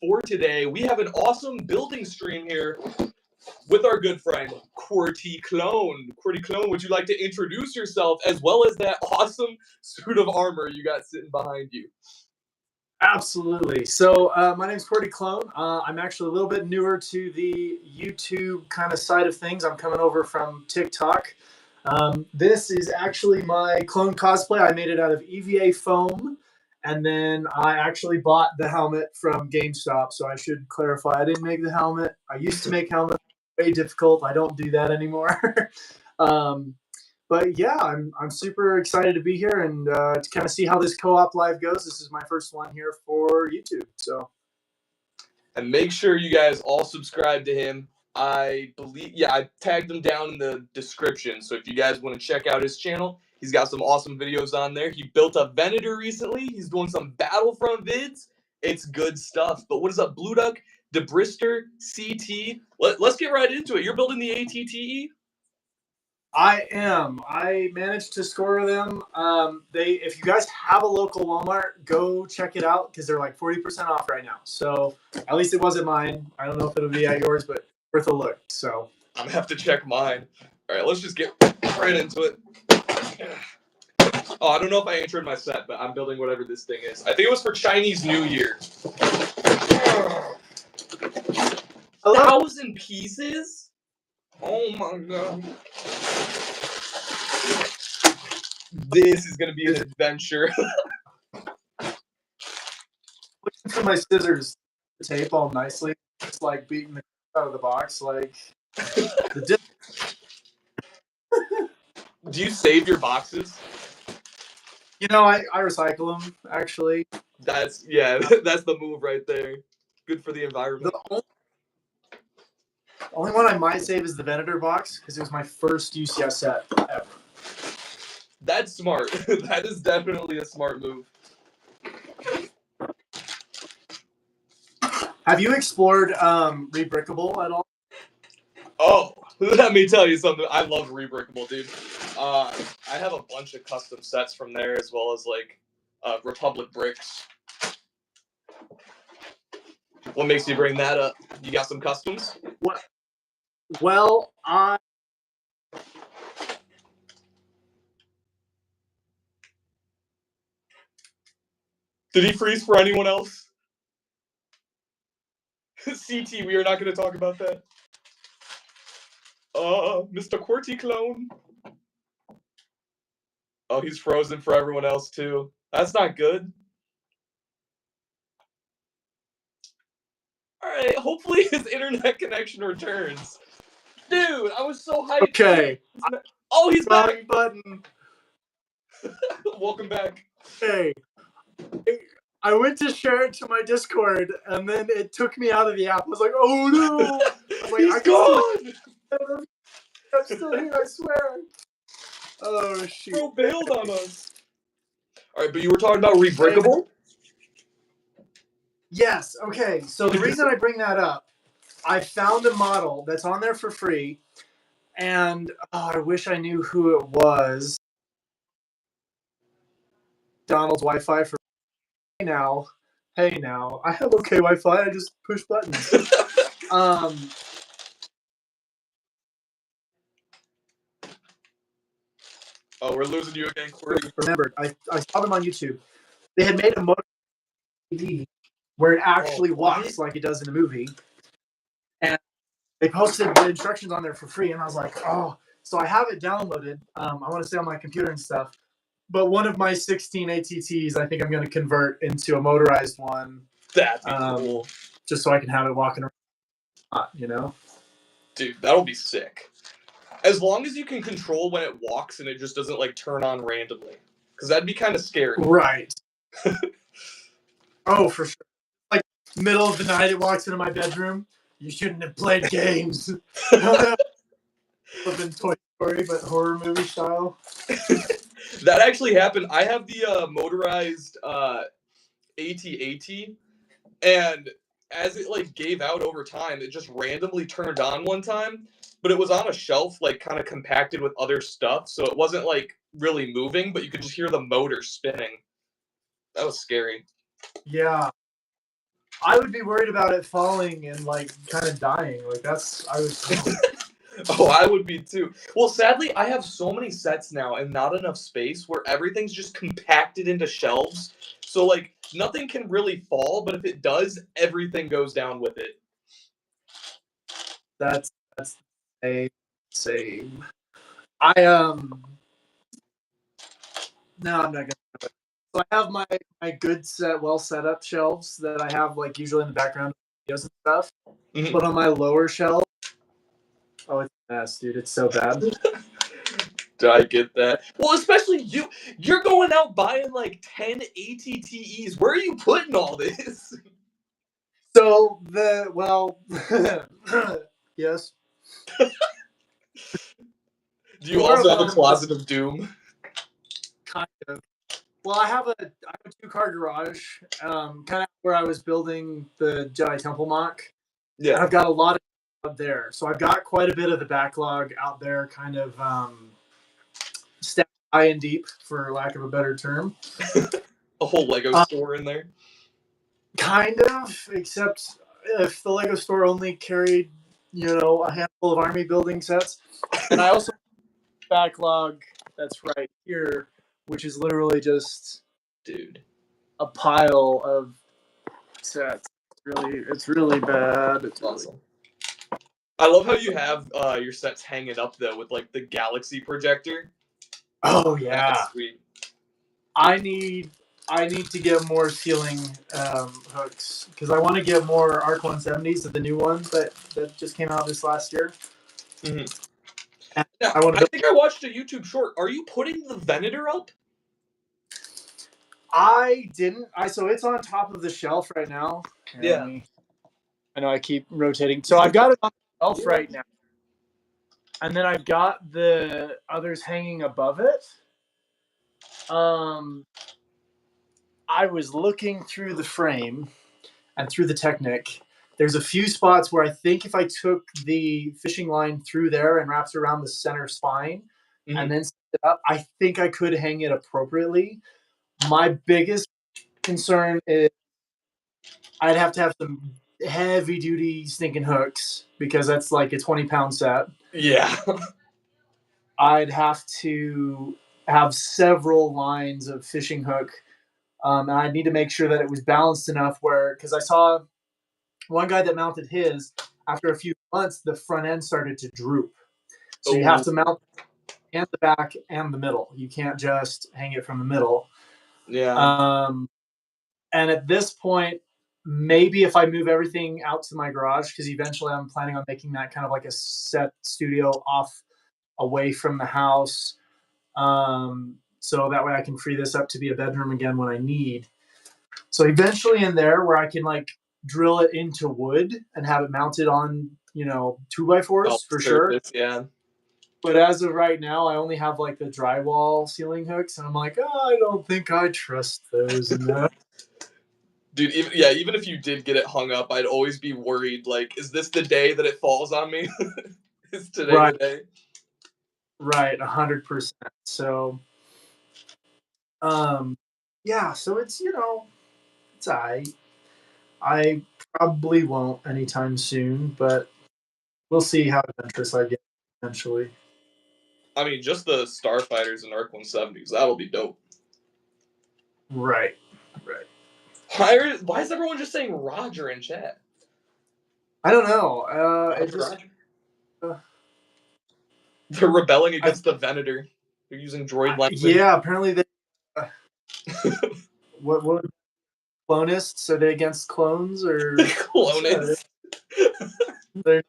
for today. We have an awesome building stream here with our good friend, qwertyclone. qwertyclone, would you like to introduce yourself as well as that awesome suit of armor you got sitting behind you? Absolutely. So my name is qwertyclone. I'm actually a little bit newer to the YouTube kind of side of things. I'm coming over from TikTok. This is actually my clone cosplay. I made it out of EVA foam, and then I actually bought the helmet from GameStop. So I should clarify, I didn't make the helmet. I used to make helmets. Way difficult. I don't do that anymore. But yeah, I'm super excited to be here and to kind of see how this co-op live goes. This is my first one here for YouTube. So, and make sure you guys all subscribe to him. I tagged him down in the description. So if you guys want to check out his channel, he's got some awesome videos on there. He built a Venator recently. He's doing some Battlefront vids. It's good stuff. But what is up, Blue Duck, Debrister, CT? Let's get right into it. You're building the ATTE? I am. I managed to score them. If you guys have a local Walmart, go check it out because they're like 40% off right now. So at least it wasn't mine. I don't know if it'll be at yours, but worth a look. So I'm gonna have to check mine. All right, let's just get right into it. Oh, I don't know if I entered my set, but I'm building whatever this thing is. I think it was for Chinese New Year. 1,000 pieces? Oh my god. This is going to be an adventure. Look at my scissors. Tape all nicely. It's like beating the out of the box. Like, do you save your boxes? You know, I recycle them, actually. That's the move right there. Good for the environment. The only one I might save is the Venator box because it was my first UCS set ever. That's smart. That is definitely a smart move. Have you explored Rebrickable at all? Oh, let me tell you something. I love Rebrickable, dude. I have a bunch of custom sets from there as well as like Republic bricks. What makes you bring that up? You got some customs? What? Well, Did he freeze for anyone else? CT, we are not going to talk about that. Mr. qwertyclone. Oh, he's frozen for everyone else too. That's not good. Alright, hopefully his internet connection returns. Dude, I was so hyped. Okay. Oh, he's back. Button. Welcome back. Hey. I went to share it to my Discord, and then it took me out of the app. I was like, oh no! I was like, he's gone! I'm still here, I swear. Oh, shoot. Bro bailed on us. Alright, but you were talking about Rebrickable? Yes, okay. So the reason I bring that up, I found a model that's on there for free, and I wish I knew who it was. Donald's Wi-Fi for hey now. I have okay Wi-Fi. I just push buttons. Oh, we're losing you again, Qwerty. Remembered. I saw them on YouTube. They had made a motor TV where it actually walks like it does in the movie, and they posted the instructions on there for free. And I was like, oh, so I have it downloaded. I want to say on my computer and stuff. But one of my 16 ATTs, I think I'm going to convert into a motorized one. That'd be cool. Just so I can have it walking around, you know? Dude, that'll be sick. As long as you can control when it walks and it just doesn't, like, turn on randomly. Because that'd be kind of scary. Right. Oh, for sure. Like, middle of the night, it walks into my bedroom. You shouldn't have played games. Have been Toy Story, but horror movie style. That actually happened. I have the motorized AT-AT, and as it like gave out over time, it just randomly turned on one time, but it was on a shelf, like kind of compacted with other stuff, so it wasn't like really moving, but you could just hear the motor spinning. That was scary. Yeah. I would be worried about it falling and like kind of dying. Like that's I was. Oh, I would be too. Well, sadly, I have so many sets now and not enough space where everything's just compacted into shelves. So like nothing can really fall, but if it does, everything goes down with it. That's a same. I no, I'm not gonna. So I have my good set, well set up shelves that I have like usually in the background videos and stuff. Mhm. But on my lower shelf, oh, it's a mess, dude. It's so bad. I get that. Well, especially you. You're going out buying like 10 ATTEs. Where are you putting all this? So yes. Do you More also of have a them just closet of doom? kind of. Well, I have a 2-car garage, kind of where I was building the Jedi Temple mock, and Yeah. I've got a lot of out there. So I've got quite a bit of the backlog out there, kind of stacked high and deep, for lack of a better term. A whole Lego Uh, store in there. Kind of, except if the Lego store only carried, a handful of army building sets, and I also have a backlog that's right here, which is literally just Dude. a pile of sets. It's really bad. It's really Awesome. I love how you have your sets hanging up though with like the galaxy projector. Oh yeah. That's sweet. I need I need to get more ceiling hooks because I want to get more Arc 170s, the new ones that just came out this last year. Mhm. And Now, I want to I build. think I watched a YouTube short. Are you putting the Venator up? I didn't. So it's on top of the shelf right now. Here, Yeah. I know I keep rotating. So I've got it on the shelf right now, and then I've got the others hanging above it. Um, I was looking through the frame and through the Technic. There's a few spots where I think if I took the fishing line through there and wrapped it around the center spine and Mhm. then set it up, I think I could hang it appropriately. My biggest concern is I'd have to have some heavy duty stinking hooks because that's like a 20-pound set. Yeah. I'd have to have several lines of fishing hook. And I'd need to make sure that it was balanced enough where, because I saw one guy that mounted his, after a few months, the front end started to droop. So you have Oh. to mount and the back and the middle. You can't just hang it from the middle. Yeah. Um, and at this point, maybe if I move everything out to my garage, because eventually I'm planning on making that kind of like a set studio off away from the house. So that way I can free this up to be a bedroom again when I need. So eventually in there where I can like drill it into wood and have it mounted on, 2x4s Oh, for sure. surface. Yeah. But as of right now, I only have like the drywall ceiling hooks, and I'm like, oh, I don't think I trust those enough. Dude, even if you did get it hung up, I'd always be worried. Like, is this the day that it falls on me? Is today the Right, day? right, 100%. So, um, yeah, so it's I probably won't anytime soon, but we'll see how adventurous I get eventually. I mean, just the Starfighters and Arc 170s. That'll be dope. Right, right. Why is everyone just saying Roger in chat? I don't know. It Roger, just Roger. uh, They're rebelling I against the Venator. They're using droid language. yeah. Apparently, they uh, what clonists are they against clones or what's that? Clonus. They're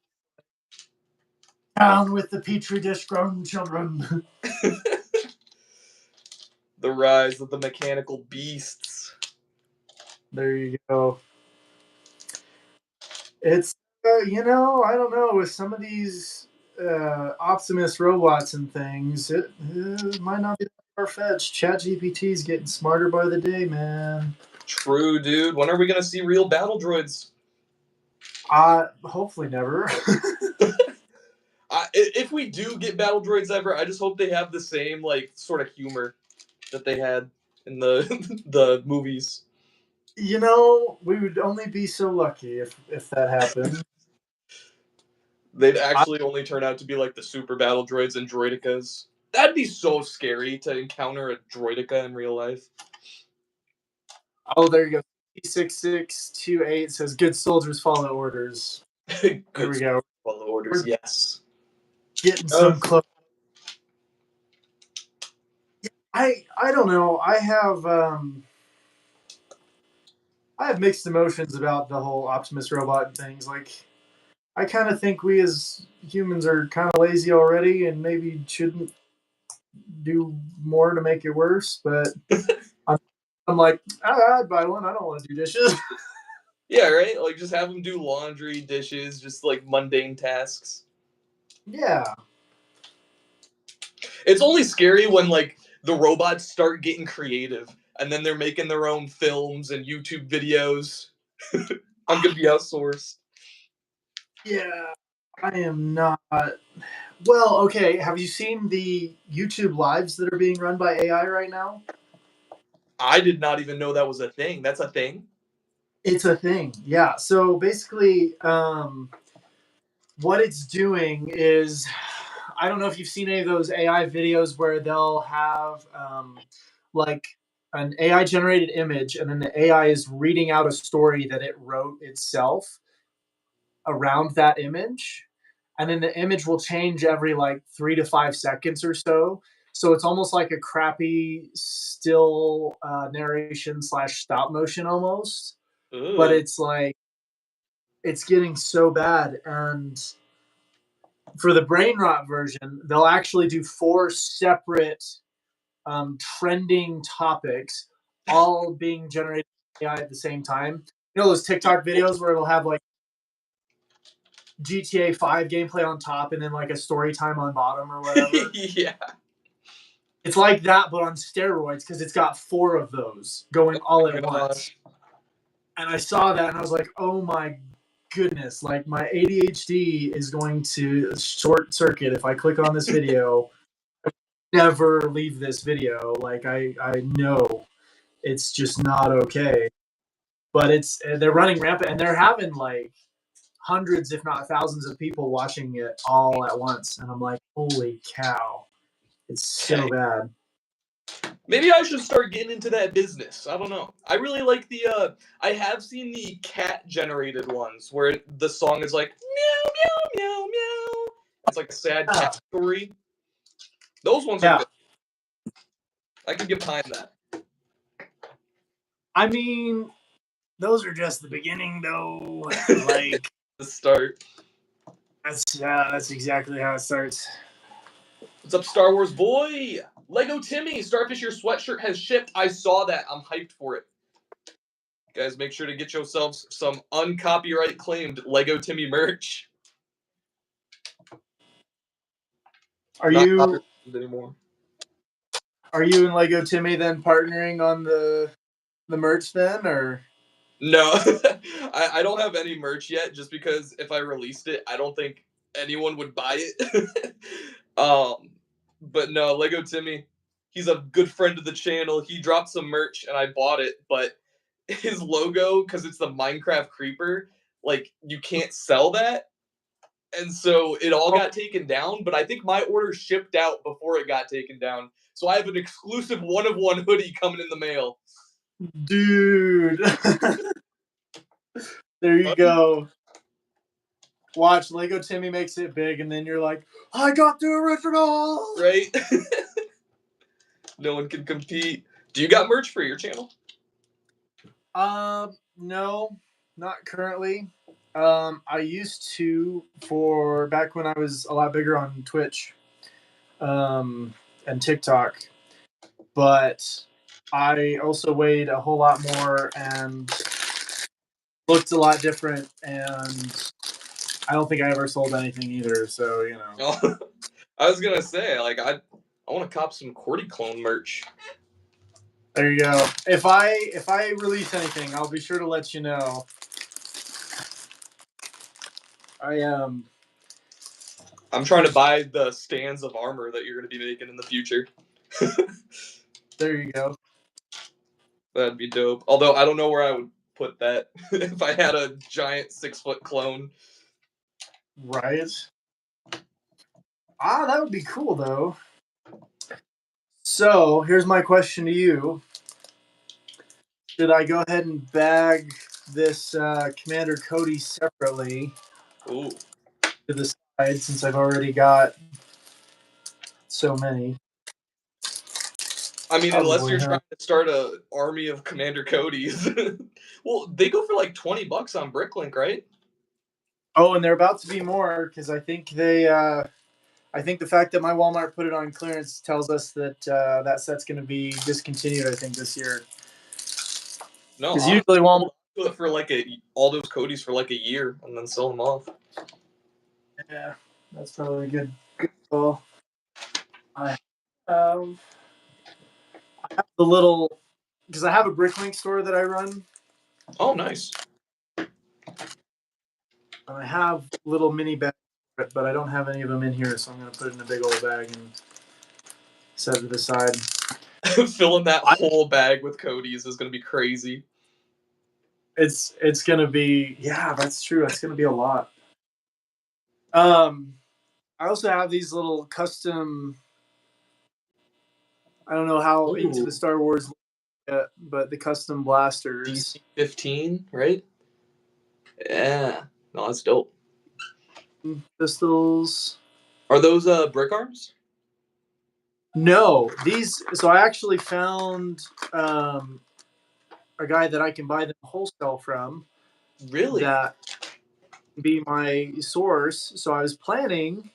down with the petri dish grown children. The rise of the mechanical beasts. There you go. It's I don't know with some of these Optimus robots and things, it might not be far fetched. ChatGPT is getting smarter by the day, man. True, dude. When are we gonna see real battle droids? Hopefully never. If we do get battle droids ever, I just hope they have the same like sort of humor that they had in the the movies. You know, we would only be so lucky if that happened. They'd actually only turn out to be like the super battle droids and droidicas. That'd be so scary to encounter a droidica in real life. Oh, there you go. 6628 says, "Good soldiers follow orders." Good There we go. follow orders, We're yes. getting some close. I don't know. I have mixed emotions about the whole Optimus robot and things. Like, I kind of think we as humans are kind of lazy already, and maybe shouldn't do more to make it worse. But I'm, I'm like, I'd buy one. I don't want to do dishes. Yeah, right? Like, just have them do laundry, dishes, just like mundane tasks. Yeah. It's only scary when, like, the robots start getting creative and then they're making their own films and YouTube videos. I'm gonna be outsourced. Yeah. I am not. Well, okay. Have you seen the YouTube lives that are being run by AI right now? I did not even know that was a thing. That's a thing? It's a thing. Yeah. So basically, what it's doing is, I don't know if you've seen any of those AI videos where they'll have like an AI generated image, and then the AI is reading out a story that it wrote itself around that image. And then the image will change every like 3 to 5 seconds or so. So it's almost like a crappy still narration slash stop motion almost. But Ugh. it's like, it's getting so bad. And for the brain rot version, they'll actually do 4 separate trending topics, all being generated by AI at the same time. You know those TikTok videos where it'll have like GTA 5 gameplay on top and then like a story time on bottom or whatever? Yeah. It's like that, but on steroids because it's got 4 of those going all at once. Gosh. And I saw that and I was like, oh my goodness, like my ADHD is going to short circuit if I click on this video. Never leave this video. Like I know it's just not okay. But they're running rampant and they're having like hundreds, if not thousands, of people watching it all at once. And I'm like, holy cow, it's so Okay. bad. Maybe I should start getting into that business. I don't know. I really like I have seen the cat generated ones where the song is like meow meow meow meow. It's like a sad Yeah. cat story. Those ones are Yeah. good. I can get behind that. I mean, those are just the beginning, though. Like The start. that's exactly how it starts. What's up, Star Wars boy? Lego Timmy, Starfish, your sweatshirt has shipped. I saw that. I'm hyped for it. Guys, make sure to get yourselves some uncopyright claimed Lego Timmy merch. Are Not you copyrighted anymore. are you and Lego Timmy then partnering on the merch then, or? No, I don't have any merch yet. Just because if I released it, I don't think anyone would buy it. But no, Lego Timmy, he's a good friend of the channel. He dropped some merch and I bought it, but his logo, because it's the Minecraft creeper, like you can't sell that, and so it all got taken down. But I think my order shipped out before it got taken down, so I have an exclusive one of one hoodie coming in the mail. Dude. There you go. Watch, Lego Timmy makes it big, and then you're like, I got the original! Right? No one can compete. Do you got merch for your channel? No, not currently. I used to for back when I was a lot bigger on Twitch, and TikTok, but I also weighed a whole lot more and looked a lot different, and I don't think I ever sold anything either. So Oh, I was gonna say, like, I want to cop some qwertyclone merch. there you go. If I release anything, I'll be sure to let you know. I'm trying to buy the stands of armor that you're gonna be making in the future. There you go. That'd be dope. Although I don't know where I would put that if I had a giant 6-foot clone. Right. Ah, that would be cool though. So here's my question to you: should I go ahead and bag this Commander Cody separately Ooh. to the side since I've already got so many? I mean, unless Probably, you're huh? trying to start a army of Commander Codys. Well, they go for like $20 on Bricklink, right? Oh, and they're about to be more because I think they. I think the fact that my Walmart put it on clearance tells us that that set's going to be discontinued. I think this year No, because honestly, usually Walmart. hold on to it for like all those Codys for like a year and then sell them off. Yeah, that's probably a good call. I um, I have the little because I have a Bricklink store that I run, Oh, nice. and I have little mini bags, but I don't have any of them in here, so I'm going to put it in a big old bag and set it to the side. Filling that whole bag with Codys is gonna be crazy. It's going to be that's true. It's going to be a lot. I also have these little custom. I don't know how into the Star Wars yet, but the custom blasters. DC-15, right? Yeah. No, that's dope. Pistols. Are those brick arms? No, these. So I actually found a guy that I can buy them wholesale from. Really? That be my source. So I was planning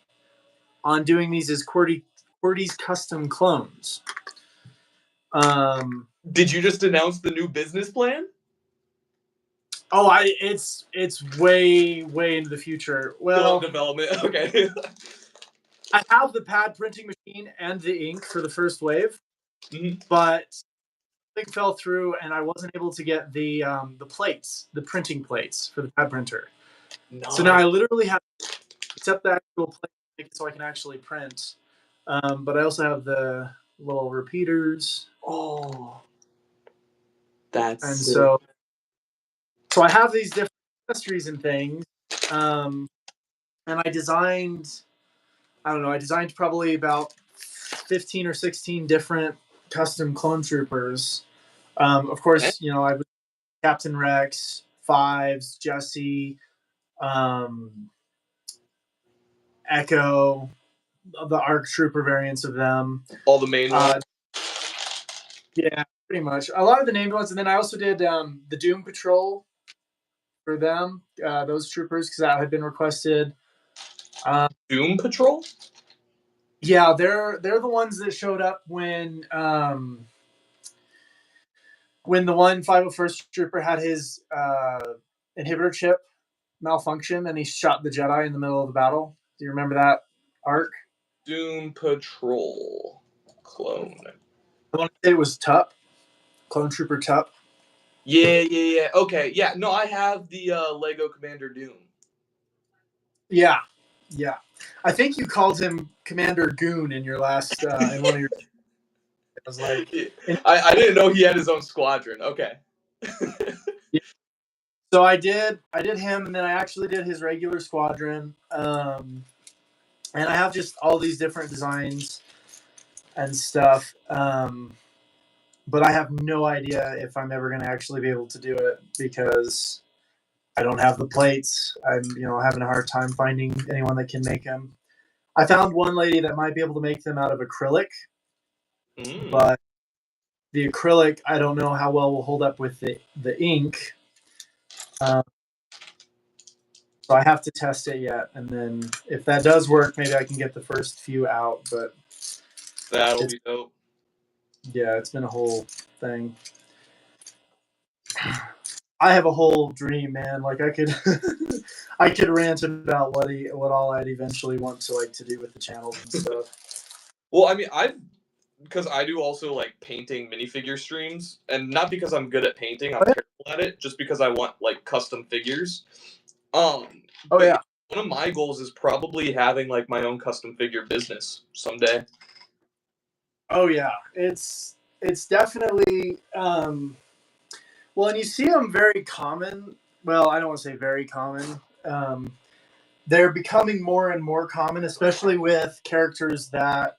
on doing these as QWERTY's custom clones. Did you just announce the new business plan? Oh, it's way into the future. Still Well, in development. Okay. I have the pad printing machine and the ink for the first wave, but something fell through and I wasn't able to get the plates, the printing plates for the pad printer. Nice. So now I literally have to accept the actual plate so I can actually print. But I also have the little repeaters. Oh, that's and sick. so I have these different accessories and things. And I designed probably about 15 or 16 different custom clone troopers. Of course, I was Captain Rex, Fives, Jesse, Echo, the ARC Trooper variants of them. All the main ones. Yeah, pretty much. A lot of the named ones, and then I also did the Doom Patrol for them, those troopers, because that had been requested. Doom Patrol? Yeah, they're the ones that showed up when the one 501st trooper had his inhibitor chip malfunction and he shot the Jedi in the middle of the battle. Do you remember that arc? Doom Patrol clone. I want to say it was Tup, Clone Trooper Tup. Yeah. Okay, yeah. No, I have the Lego Commander Doom. Yeah. I think you called him Commander Goon in your last in one of your. I was like, I didn't know he had his own squadron. Okay. Yeah. So I did him, and then I actually did his regular squadron. And I have just all these different designs and stuff. But I have no idea if I'm ever going to actually be able to do it because I don't have the plates. I'm having a hard time finding anyone that can make them. I found one lady that might be able to make them out of acrylic, but the acrylic I don't know how well will hold up with the ink. So I have to test it yet, and then if that does work, maybe I can get the first few out. But that'll be dope. Yeah, it's been a whole thing. I have a whole dream, man. Like I could, I could rant about what all I'd eventually want to do with the channels and stuff. Well, I mean, because I do also like painting minifigure streams, and not because I'm good at painting, I'm terrible at it, just because I want like custom figures. One of my goals is probably having like my own custom figure business someday. Oh yeah, it's definitely Well, and you see them very common. Well, I don't want to say very common. They're becoming more and more common, especially with characters that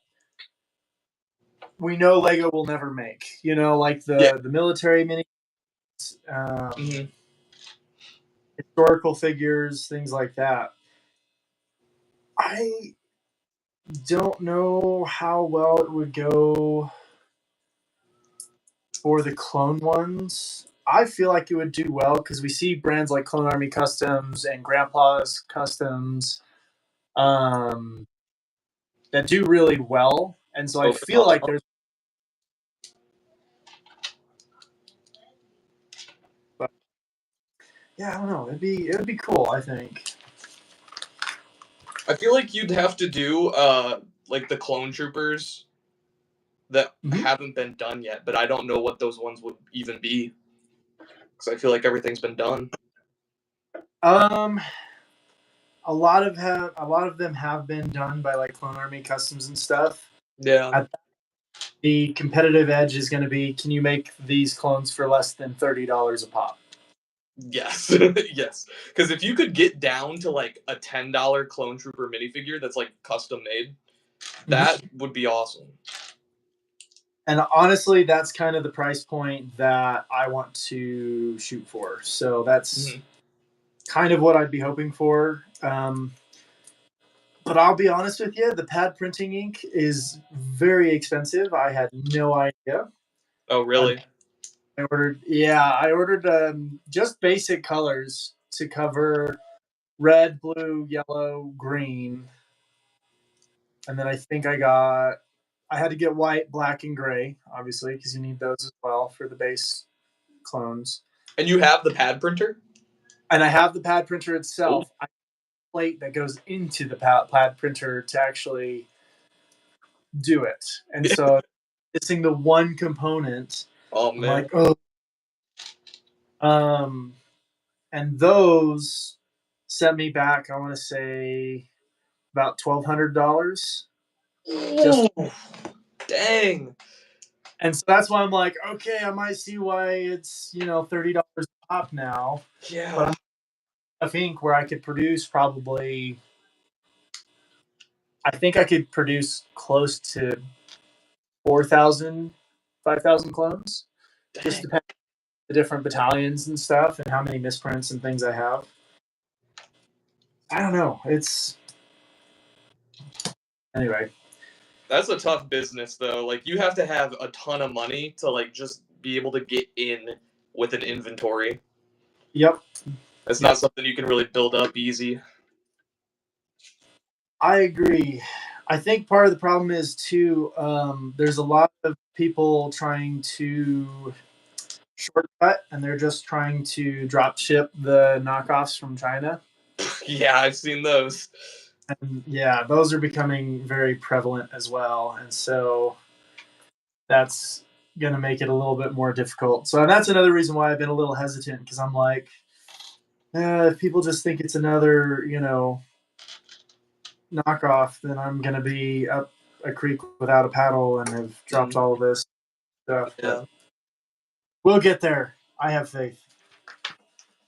we know Lego will never make. You know, like Yeah. the military mini, Mm-hmm. historical figures, things like that. I don't know how well it would go for the clone ones. I feel like it would do well because we see brands like Clone Army Customs and Grandpa's Customs um, that do really well, and so I feel like there's. But yeah, I don't know. It'd be cool. I think. I feel like you'd have to do like the clone troopers that haven't been done yet, but I don't know what those ones would even be because I feel like everything's been done. A lot of them have been done by like Clone Army Customs and stuff. Yeah. The competitive edge is going to be: can you make these clones for less than $30 a pop? Yes, yes. Because if you could get down to like a $10 clone trooper minifigure that's like custom made, that would be awesome. And honestly, that's kind of the price point that I want to shoot for. So that's kind of what I'd be hoping for. But I'll be honest with you, the pad printing ink is very expensive. I had no idea. Oh, really? I ordered just basic colors to cover red, blue, yellow, green. And then I think I had to get white, black, and gray, obviously, because you need those as well for the base clones. And you have the pad printer? And I have the pad printer itself. I have a plate that goes into the pad printer to actually do it. And so missing the one component. Oh, man. I'm like, oh. And those sent me back, I want to say, about $1,200. Just dang. And so that's why I'm like, okay, I might see why it's $30 pop now. Yeah. But I think where I could produce probably, I think I could produce close to 4,000, 5,000 clones. Dang. Just depending on the different battalions and stuff and how many misprints and things I have. I don't know. Anyway. That's a tough business, though. Like, you have to have a ton of money to, like, just be able to get in with an inventory. Yep. That's not something you can really build up easy. I agree. I think part of the problem is, too, there's a lot of people trying to shortcut, and they're just trying to drop ship the knockoffs from China. Yeah, I've seen those. And yeah, those are becoming very prevalent as well. And so that's going to make it a little bit more difficult. So that's another reason why I've been a little hesitant, because I'm like, if people just think it's another, knockoff, then I'm going to be up a creek without a paddle and have dropped all of this stuff. Yeah. But we'll get there. I have faith.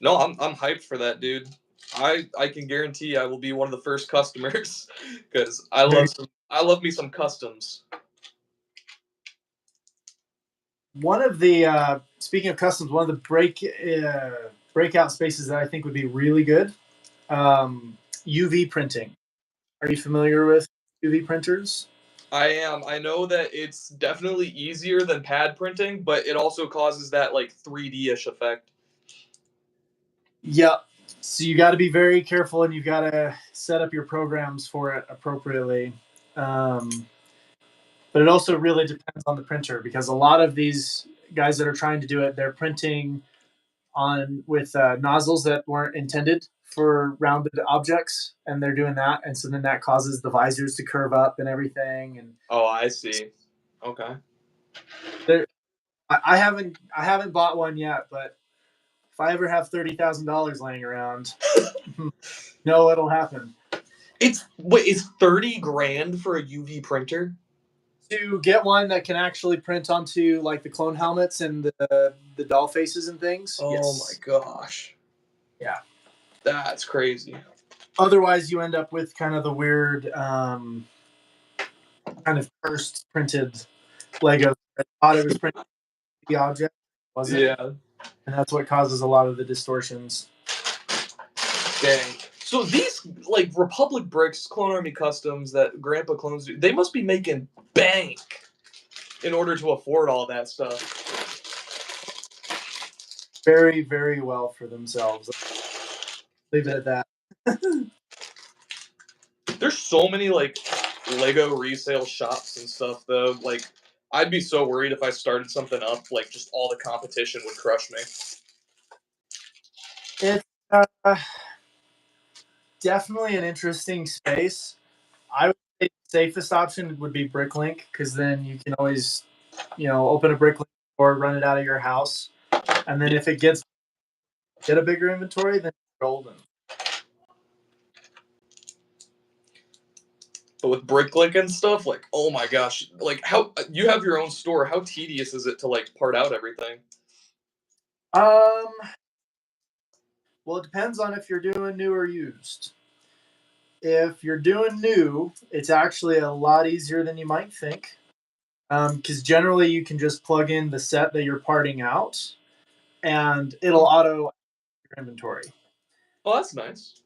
No, I'm hyped for that, dude. I can guarantee I will be one of the first customers because I love me some customs. One of the speaking of customs, one of the breakout spaces that I think would be really good, UV printing. Are you familiar with UV printers? I am. I know that it's definitely easier than pad printing, but it also causes that like 3D-ish effect. Yep. So you got to be very careful, and you've got to set up your programs for it appropriately. But it also really depends on the printer, because a lot of these guys that are trying to do it, they're printing with nozzles that weren't intended for rounded objects, and they're doing that, and so then that causes the visors to curve up and everything. And oh, I see. Okay. I haven't bought one yet, but if I ever have $30,000 laying around, it'll happen. It's 30 grand for a UV printer? To get one that can actually print onto like the clone helmets and the doll faces and things. Oh my Yes. gosh. Yeah. That's crazy. Otherwise, you end up with kind of the weird, kind of cursed printed Lego. I thought it was printed the object, wasn't? Yeah. And that's what causes a lot of the distortions. Dang. So these like Republic Bricks, Clone Army Customs that Grandpa clones do, they must be making bank in order to afford all that stuff. Very, very well for themselves. Leave it at that. There's so many like Lego resale shops and stuff though. Like I'd be so worried if I started something up, like just all the competition would crush me. It's definitely an interesting space. I would say the safest option would be Bricklink because then you can always, open a Bricklink or run it out of your house, and then if it get a bigger inventory, then it's golden. But with Bricklink and stuff, like oh my gosh, like how you have your own store, how tedious is it to like part out everything? Well, it depends on if you're doing new or used. If you're doing new, it's actually a lot easier than you might think. Because generally you can just plug in the set that you're parting out, and it'll auto your inventory. Oh, that's nice.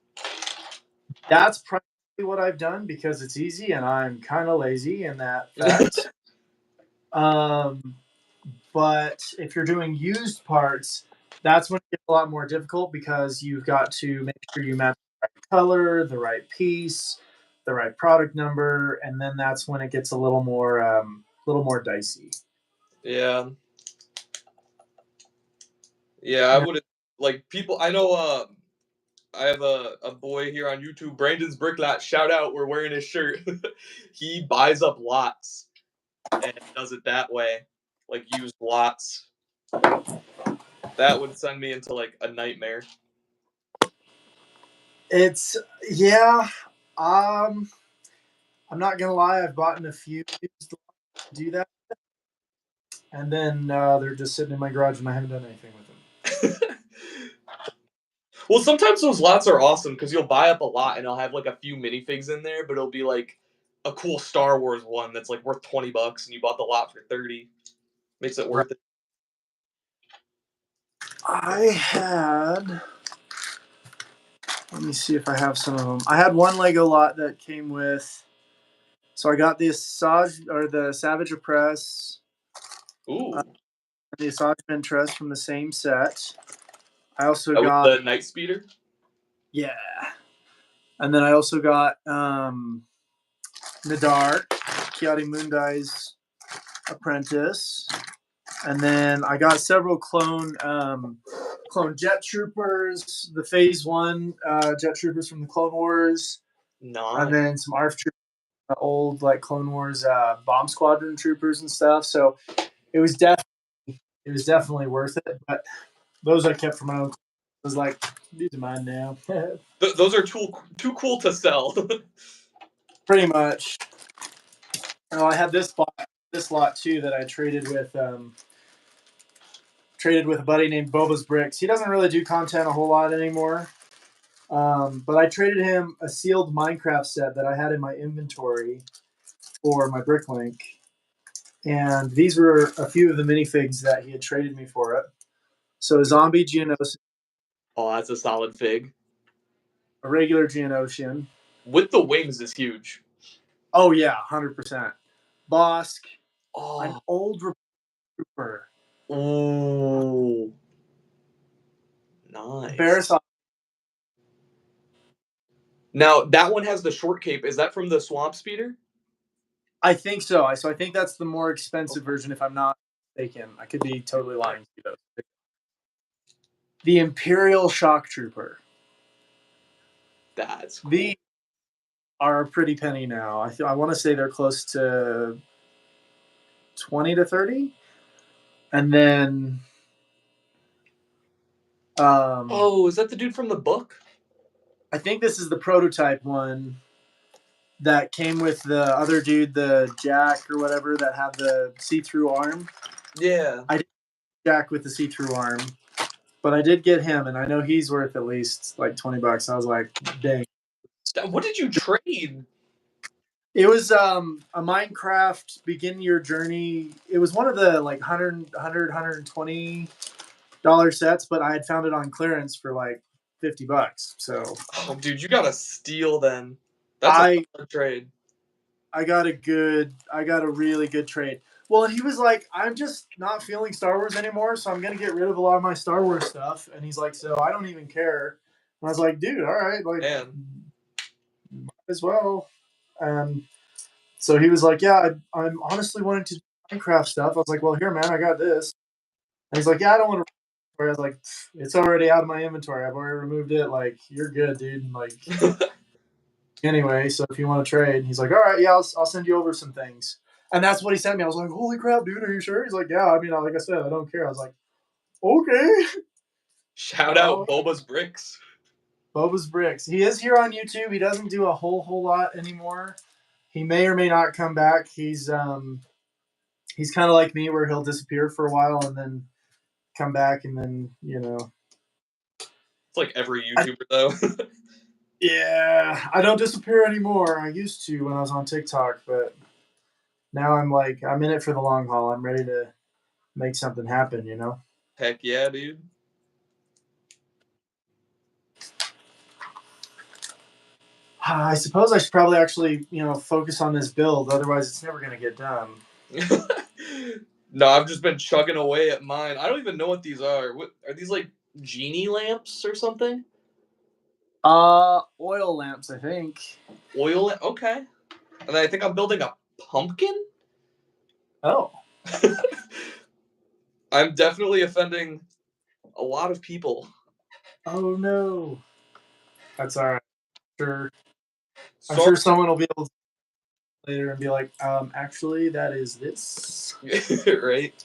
That's probably what I've done because it's easy and I'm kind of lazy in that fact. But if you're doing used parts, that's when it gets a lot more difficult because you've got to make sure you match the right color, the right piece, the right product number, and then that's when it gets a little more dicey. Yeah. Yeah, I You know, would like people I know I have a boy here on YouTube, Brandon's Bricklot, shout out, we're wearing his shirt. He buys up lots and does it that way. Like used lots. That would send me into like a nightmare. it's yeah. Um, I'm not gonna lie. I've bought in a few used to do that, and then they're just sitting in my garage and I haven't done anything with them. Well, sometimes those lots are awesome because you'll buy up a lot and I'll have like a few minifigs in there, but it'll be like a cool Star Wars one that's like worth $20 and you bought the lot for 30. Makes it Right. worth it. I had. Let me see if I have some of them. I had one Lego lot that came with. So I got the Savage Oppress, Ooh. and the Asajj Ventress from the same set. I also With got the Night Speeder? yeah, and then I also got Nadar, Kiadi Mundai's apprentice, and then I got several clone jet troopers, the Phase One jet troopers from the Clone Wars, Nice. and then some ARF troopers, old like Clone Wars bomb squadron troopers and stuff. So it was definitely worth it. But those I kept for my own. I was like, these are mine now. Those are too cool to sell. Pretty much. Oh, I had this lot too that I traded with a buddy named Boba's Bricks. He doesn't really do content a whole lot anymore. But I traded him a sealed Minecraft set that I had in my inventory for my Bricklink. And these were a few of the minifigs that he had traded me for it. So a zombie Geonosian, Oh, that's a solid fig. a regular Geonosian. With the wings is huge. Oh yeah, 100%. Bosk, an Oh. old Trooper. Ooh. Nice. Barriss. Now that one has the short cape. Is that from the Swamp Speeder? I think so. So I think that's the more expensive version, if I'm not mistaken. I could be totally lying to you though. The Imperial Shock Trooper. That's cool. These are a pretty penny now. I want to say they're close to 20 to 30. And then Oh, is that the dude from the book? I think this is the prototype one. that came with the other dude, the Jack or whatever, that had the see-through arm. Yeah. I didn't get Jack with the see-through arm, but I did get him, and I know he's worth at least like $20. I was like, dang. What did you trade? It was a Minecraft begin your journey. It was one of the like $120 sets, but I had found it on clearance for like $50. So Oh, dude, you got a steal then. That's a solid trade. I got a really good trade. Well, and he was like, I'm just not feeling Star Wars anymore, so I'm gonna get rid of a lot of my Star Wars stuff. And he's like, so I don't even care. And I was like, dude, all right, like, might as well. And so he was like, yeah, I'm honestly wanting to do Minecraft stuff. I was like, well, here, man, I got this. And he's like, yeah, I don't want to. I was like, it's already out of my inventory. I've already removed it. Like, you're good, dude. And like, anyway, so if you want to trade, he's like, all right, yeah, I'll send you over some things. And that's what he sent me. I was like, holy crap, dude, are you sure? He's like, yeah, I mean, like I said, I don't care. I was like, okay. Shout out Boba's Bricks. Boba's Bricks. He is here on YouTube. He doesn't do a whole lot anymore. He may or may not come back. He's kind of like me, where he'll disappear for a while and then come back, and then It's like every YouTuber though. Yeah, I don't disappear anymore. I used to when I was on TikTok, but now I'm in it for the long haul. I'm ready to make something happen, Heck yeah, dude. I suppose I should probably actually, focus on this build. Otherwise, it's never going to get done. No, I've just been chugging away at mine. I don't even know what these are. What are these, like genie lamps or something? Oil lamps, I think. Oil, okay. And I think I'm building a pumpkin? Oh. I'm definitely offending a lot of people. Oh no. That's all right. Sure. I'm sure someone will be able to later and be like, actually, that is this. Right?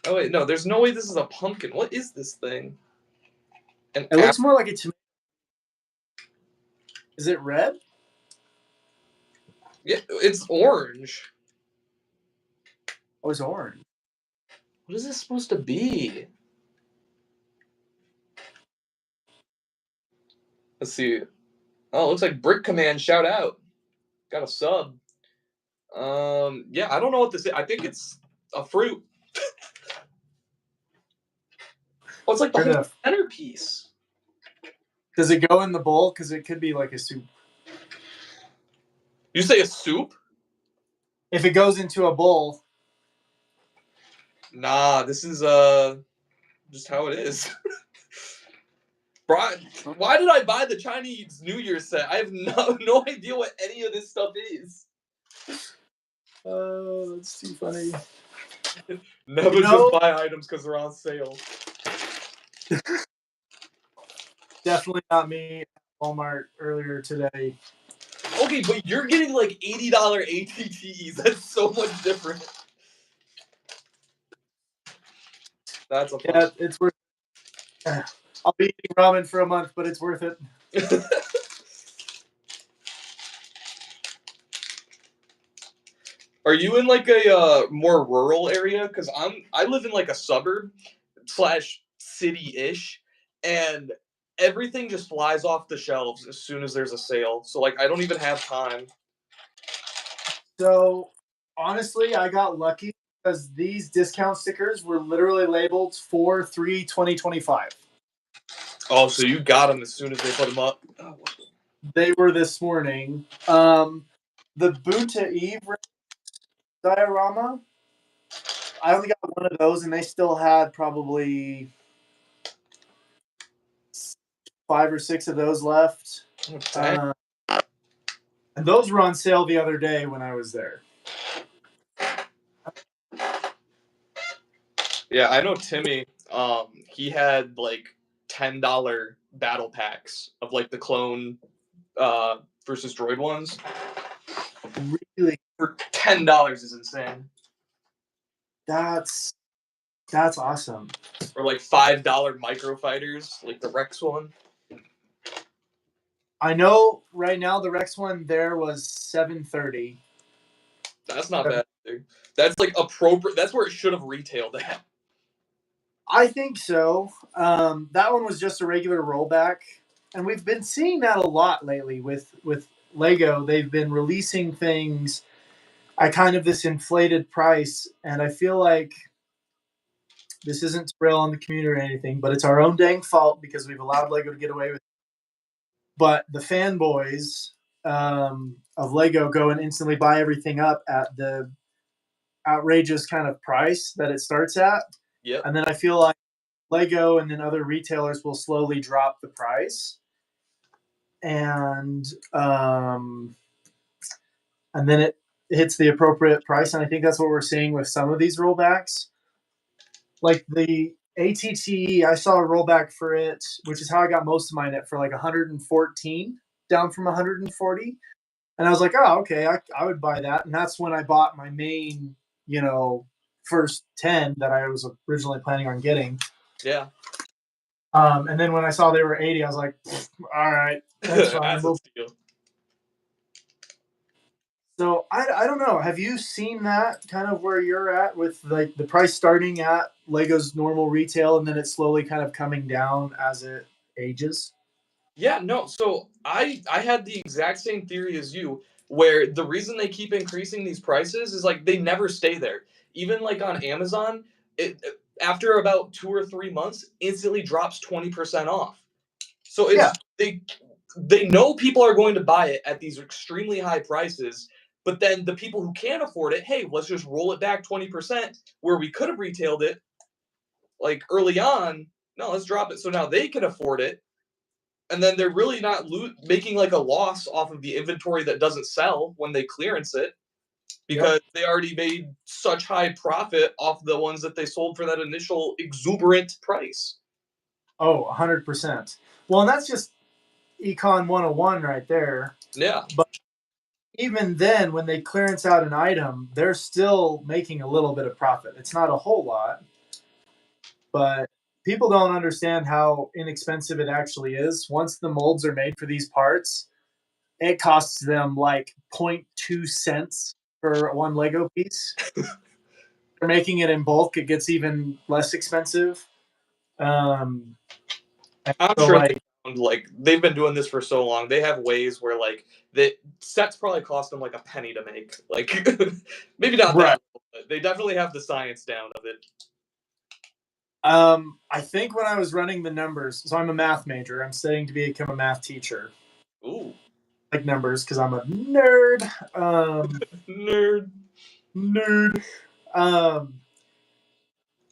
Oh wait, no, there's no way this is a pumpkin. What is this thing? It looks more like a tomato. Is it red? Yeah, it's orange. Oh, it's orange. What is this supposed to be? Let's see. Oh, it looks like Brick Command shout out. Got a sub. Yeah, I don't know what this is. I think it's a fruit. Oh, it's like the whole centerpiece. Does it go in the bowl? Because it could be like a soup. You say a soup? If it goes into a bowl. Nah, this is just how it is. Brian, why did I buy the Chinese New Year set? I have no idea what any of this stuff is. Oh, that's too funny. Never just buy items because they're on sale. Definitely not me at Walmart earlier today. Okay, but you're getting like $80 ATTs. That's so much different. That's a fun. Yeah, it's worth it. I'll be eating ramen for a month, but it's worth it. Are you in like a more rural area? Because I live in like a suburb / city-ish, and everything just flies off the shelves as soon as there's a sale. So like I don't even have time. So honestly, I got lucky because these discount stickers were literally labeled 4/3/2025. Oh, so you got them as soon as they put them up. Oh, They were this morning. The Bunta Eve diorama, I only got one of those, and they still had probably 5 or 6 of those left. okay. And those were on sale the other day when I was there. Yeah, I know Timmy. He had like $10 battle packs of like the clone versus droid ones. Really? For $10 is insane. That's awesome. Or like $5 micro fighters, like the Rex one. I know right now the Rex one there was 730. That's not bad either. That's like appropriate. That's where it should have retailed at. I think so. That one was just a regular rollback, and we've been seeing that a lot lately with Lego. They've been releasing things at kind of this inflated price, and I feel like this isn't to rail on the community or anything, but it's our own dang fault because we've allowed Lego to get away with it. But the fanboys of Lego go and instantly buy everything up at the outrageous kind of price that it starts at. Yep. And then I feel like Lego and then other retailers will slowly drop the price. And then it hits the appropriate price. And I think that's what we're seeing with some of these rollbacks. Like the ATTE, I saw a rollback for it, which is how I got most of mine at, for like 114 down from 140. And I was like, oh, okay, I would buy that. And that's when I bought my main, first 10 that I was originally planning on getting. Yeah. And then when I saw they were 80, I was like, all right, that's fine. That's a steal. So I don't know. Have you seen that kind of where you're at with like the price starting at Lego's normal retail and then it's slowly kind of coming down as it ages? Yeah, no. So I had the exact same theory as you, where the reason they keep increasing these prices is like they never stay there. Even like on Amazon, it after about 2 or 3 months, instantly drops 20% off. So it's they know people are going to buy it at these extremely high prices, but then the people who can't afford it, hey, let's just roll it back 20% where we could have retailed it like early on. No, let's drop it so now they can afford it. And then they're really not making like a loss off of the inventory that doesn't sell when they clearance it because they already made such high profit off the ones that they sold for that initial exuberant price. Oh, 100%. Well, and that's just Econ 101 right there. Yeah. But even then, when they clearance out an item, they're still making a little bit of profit. It's not a whole lot, but people don't understand how inexpensive it actually is. Once the molds are made for these parts, it costs them like 0.2 cents for one Lego piece. They're making it in bulk; it gets even less expensive. I'm so sure like they've been doing this for so long. They have ways where like the sets probably cost them like a penny to make. Like maybe not that, but they definitely have the science down of it. I think when I was running the numbers, so I'm a math major. I'm studying to become a math teacher. Ooh. Like numbers because I'm a nerd. Nerd.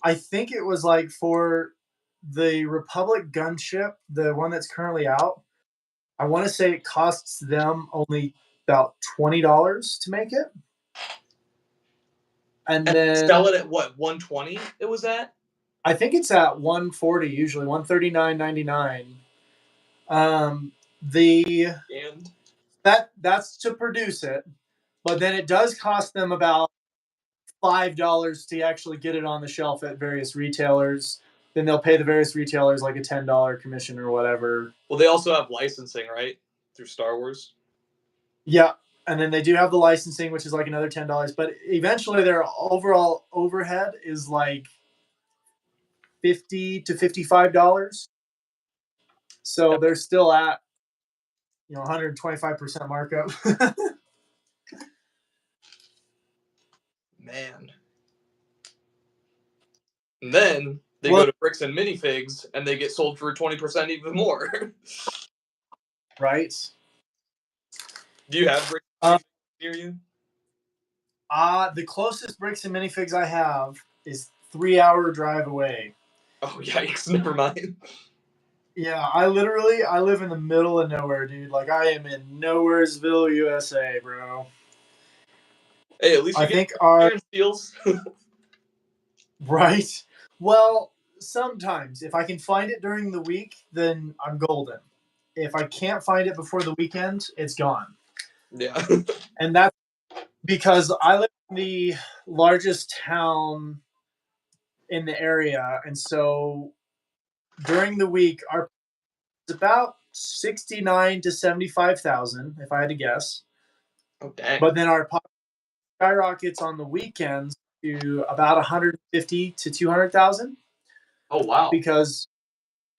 I think it was like for the Republic gunship, the one that's currently out. I want to say it costs them only about $20 to make it, and then sell it at what 120? It was at. I think it's at 140 usually, 139.99. That's to produce it, but then it does cost them about $5 to actually get it on the shelf at various retailers. Then they'll pay the various retailers like a $10 commission or whatever. Well, they also have licensing, right, through Star Wars. Yeah, and then they do have the licensing, which is like another $10. But eventually, their overall overhead is like $50 to $55. So they're still at 125% markup. Man. And then they go to bricks and minifigs, and they get sold for 20% even more. Right. Do you have bricks and minifigs near you? The closest bricks and minifigs I have is 3-hour drive away. Oh, yikes. Never mind. Yeah, I live in the middle of nowhere, dude. Like, I am in Nowheresville, USA, bro. Hey, at least you think iron steels. Right. Well, sometimes if I can find it during the week, then I'm golden. If I can't find it before the weekend, it's gone. Yeah. And that's because I live in the largest town in the area, and so during the week, it's about 69 to 75,000, if I had to guess. Oh dang. But then our pop skyrockets on the weekends to about 150 to 200,000 Oh wow. because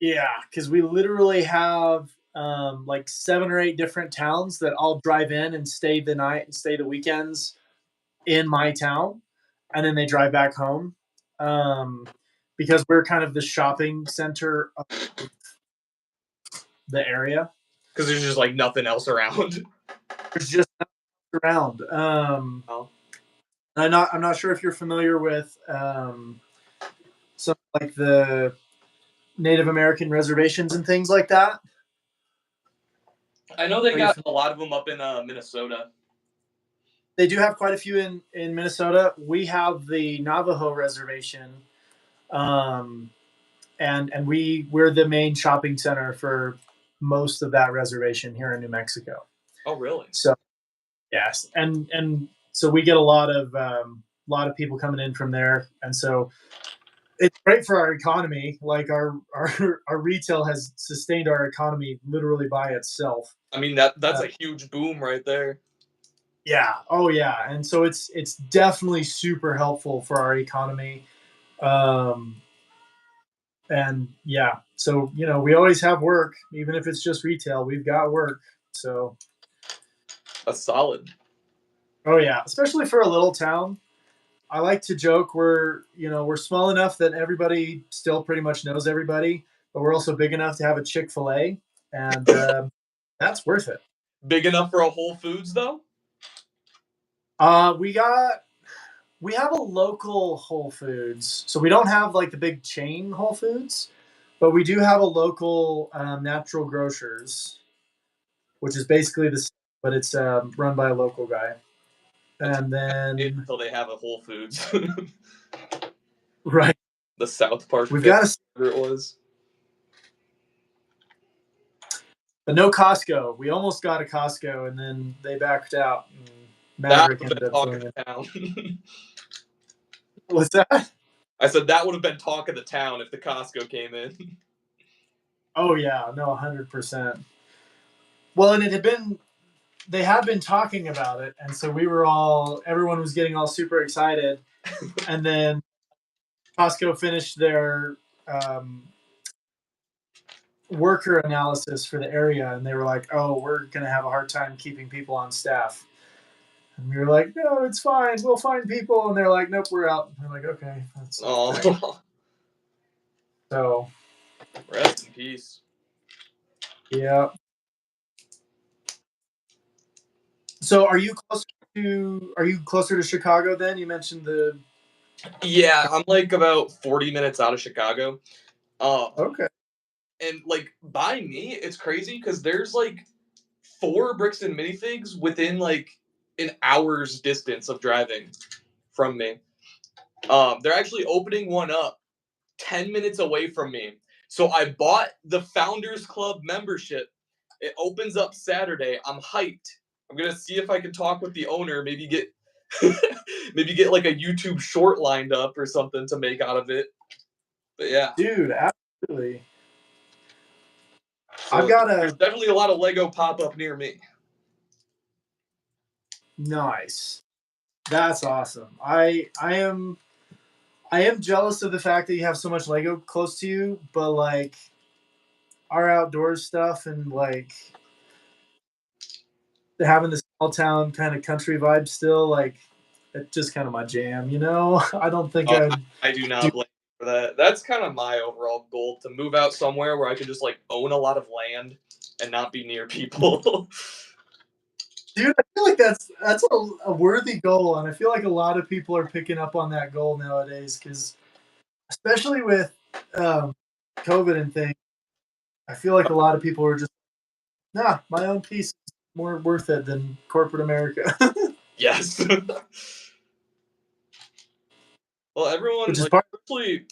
we literally have like 7 or 8 different towns that all drive in and stay the night and stay the weekends in my town, and then they drive back home, because we're kind of the shopping center of the area. Because there's just like nothing else around. There's just nothing around. Oh. I'm not sure if you're familiar with some like the Native American reservations and things like that. I know they got a lot of them up in Minnesota. They do have quite a few in Minnesota. We have the Navajo reservation, and we're the main shopping center for most of that reservation here in New Mexico. Oh, really? So yes, and so we get a lot of people coming in from there, and so it's great for our economy. Like our retail has sustained our economy literally by itself. I mean that's a huge boom right there. Yeah. Oh yeah. And so it's definitely super helpful for our economy. And yeah, so we always have work, even if it's just retail. We've got work. So That's solid. oh yeah, especially for a little town. I like to joke we're small enough that everybody still pretty much knows everybody, but we're also big enough to have a Chick-fil-A, and that's worth it. Big enough for a Whole Foods though? We have a local Whole Foods, so we don't have like the big chain Whole Foods, but we do have a local natural grocers, which is basically the same, but it's run by a local guy. And then until they have a Whole Foods. right, the South Park. We've got whatever it was. But no Costco. We almost got a Costco, and then they backed out. And Maverick ended up talk of the town. What's that? I said that would have been talk of the town if the Costco came in. Oh yeah, no, 100%. Well, and they had been talking about it, and so everyone was getting all super excited, and then Costco finished their worker analysis for the area, and they were like, "Oh, we're gonna have a hard time keeping people on staff." And we were like, "No, it's fine. We'll find people." And they're like, "Nope, we're out." And we're like, "Okay." Oh. So. Rest in peace. Yeah. So, are you closer to Chicago? Then you mentioned the. Yeah, I'm like about 40 minutes out of Chicago. Okay. And like by me, it's crazy because there's like 4 bricks and minifigs within like an hour's distance of driving from me. They're actually opening one up 10 minutes away from me. So I bought the Founders Club membership. It opens up Saturday. I'm hyped. I'm gonna see if I can talk with the owner. Maybe get like a YouTube short lined up or something to make out of it. But yeah, dude, absolutely. So there's definitely a lot of Lego pop up near me. Nice. That's awesome. I am jealous of the fact that you have so much Lego close to you, but like our outdoors stuff and like having the small town kind of country vibe still, like it's just kind of my jam, I don't think I do not blame you for that. That's kind of my overall goal, to move out somewhere where I can just like own a lot of land and not be near people. Dude, I feel like that's a worthy goal, and I feel like a lot of people are picking up on that goal nowadays, because especially with COVID and things, I feel like a lot of people are just, nah, my own piece is more worth it than corporate America. Yes. Well, everyone, Which is especially,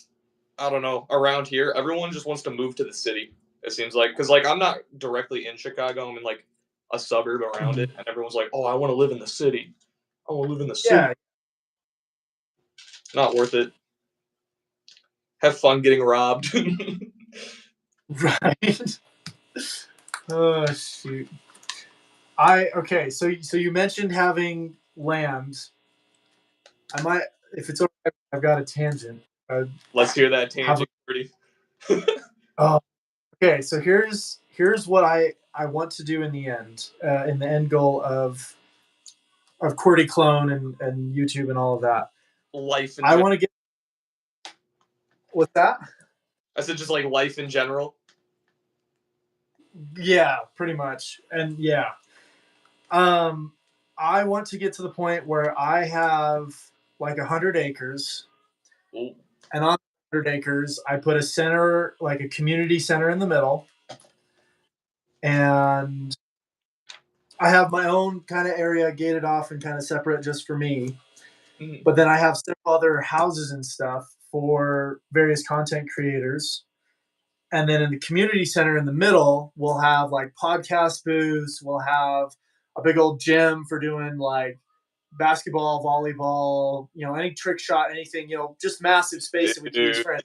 I don't know, around here, everyone just wants to move to the city. It seems like, because like I'm not directly in Chicago. I'm in like a suburb around it, and everyone's like, "Oh, I want to live in the city. I want to live in the city." Yeah. Not worth it. Have fun getting robbed. Right. Oh shoot. Okay. So you mentioned having land. I might, if it's okay, I've got a tangent. Let's hear that Have tangent, Qwerty. oh, okay. So here's what I want to do in the end, in the end goal of qwertyclone and YouTube and all of that. Life in I general. want to get with that. I said just like life in general. Yeah, pretty much. And yeah, um, I want to get to the point where I have like 100 acres, Ooh. and on 100 acres, I put a center, like a community center in the middle, and I have my own kind of area gated off and kind of separate just for me. Mhm. But then I have several other houses and stuff for various content creators. And then in the community center in the middle, we'll have like podcast booths. We'll have a big old gym for doing like basketball, volleyball, any trick shot, anything, just massive space that we can use Dude. for it.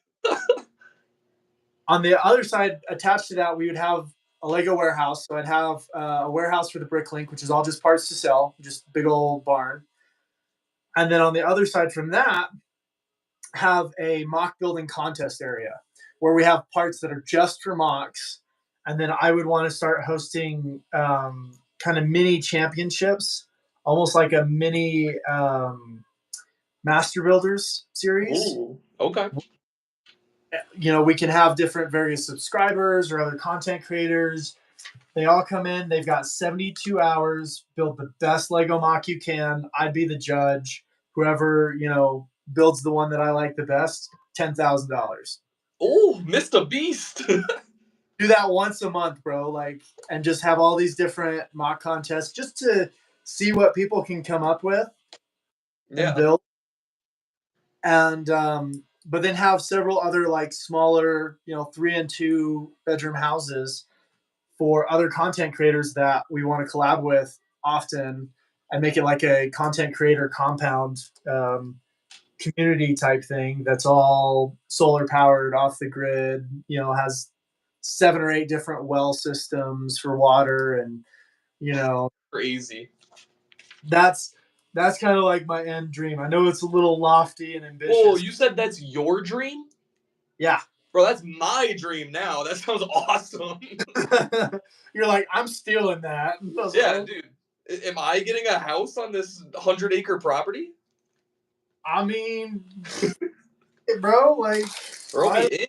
On the other side, attached to that, we would have a Lego warehouse. So I'd have a warehouse for the Bricklink, which is all just parts to sell, just big old barn. And then on the other side from that, have a mock building contest area where we have parts that are just for mocks. And then I would want to start hosting kind of mini championships, almost like a mini Master Builders series. Ooh. Okay. We can have different various subscribers or other content creators. They all come in. They've got 72 hours, build the best Lego mock you can. I'd be the judge. Whoever, builds the one that I like the best, $10,000. Ooh, Mr. Beast. Do that once a month, bro. Like, and just have all these different mock contests just to see what people can come up with and Yeah. build. And but then have several other like smaller, 3 and 2 bedroom houses for other content creators that we want to collab with often, and make it like a content creator compound, community type thing that's all solar powered, off the grid, has 7 or 8 different well systems for water. And Crazy. that's that's kind of like my end dream. I know it's a little lofty and Oh, ambitious. you said that's your dream? Yeah. Bro, that's my dream now. That sounds awesome. You're like, I'm stealing that. Yeah, dude. Am I getting a house on this 100-acre property? I mean, bro, like, Throw me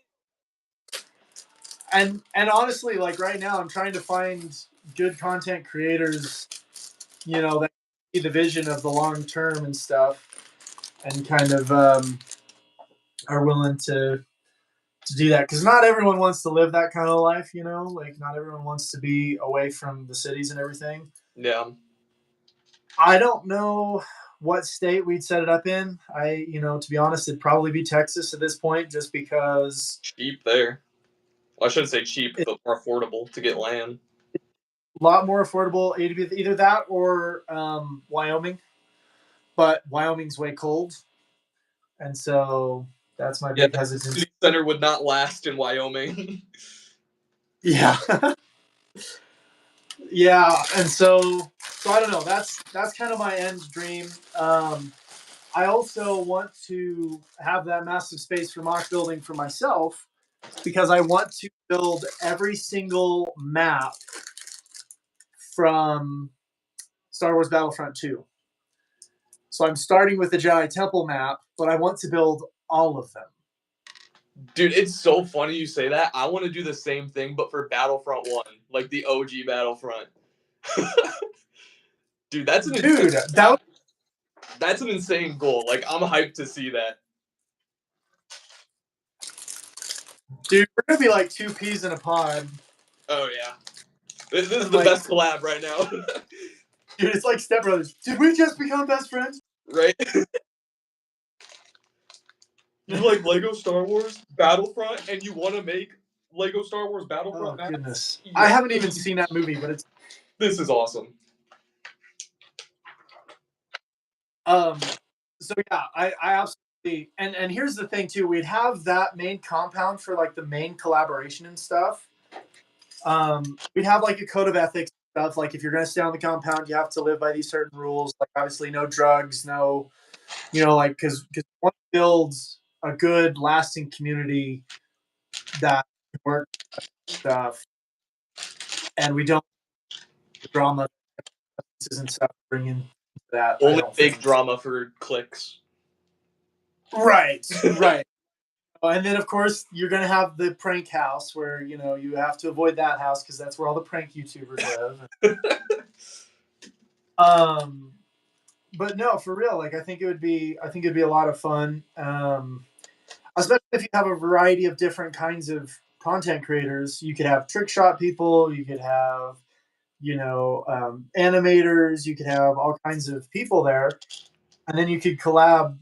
in. and honestly, like right now, I'm trying to find good content creators, that see the vision of the long term and stuff, and kind of are willing to do that, because not everyone wants to live that kind of life. Like not everyone wants to be away from the cities and everything. Yeah. I don't know what state we'd set it up in. To be honest, it'd probably be Texas at this point, just because Cheap there. Well, I shouldn't say cheap, it's but more affordable to get land. a lot more affordable. Either that or Wyoming, but Wyoming's way cold, and so that's my Yeah, big that hesitancy. city center would not last in Wyoming. Yeah, yeah, and so I don't know. That's kind of my end dream. I also want to have that massive space for mock building for myself, because I want to build every single map from Star Wars Battlefront 2. So I'm starting with the Jedi Temple map, but I want to build all of them. Dude, it's so funny you say that. I want to do the same thing, but for Battlefront 1, like the OG Battlefront. Dude, that's an insane. Dude, that That's an insane goal. Like, I'm hyped to see that. dude, we're gonna be like 2 peas in a pod. Oh yeah, this is And the like, best collab right now. dude, it's like Step Brothers. Did we just become best friends? Right? You like Lego Star Wars Battlefront, and you want to make Lego Star Wars Battlefront? Oh goodness, Yeah. I haven't even seen that movie, but it's This is awesome. So yeah, I absolutely, and here's the thing too, we'd have that main compound for like the main collaboration and stuff. we'd have like a code of ethics stuff. Like if you're going to stay on the compound, you have to live by these certain rules. Like obviously, no drugs, no, like because one builds a good, lasting community that works stuff, and we don't drama and stuff bring in that. I Only don't fake think. drama for clicks. Right, right. And then, of course, you're going to have the prank house where, you have to avoid that house because that's where all the prank YouTubers live. But no, for real, like I think it'd be a lot of fun. Especially if you have a variety of different kinds of content creators. You could have trick shot people, you could have, animators, you could have all kinds of people there. And then you could collab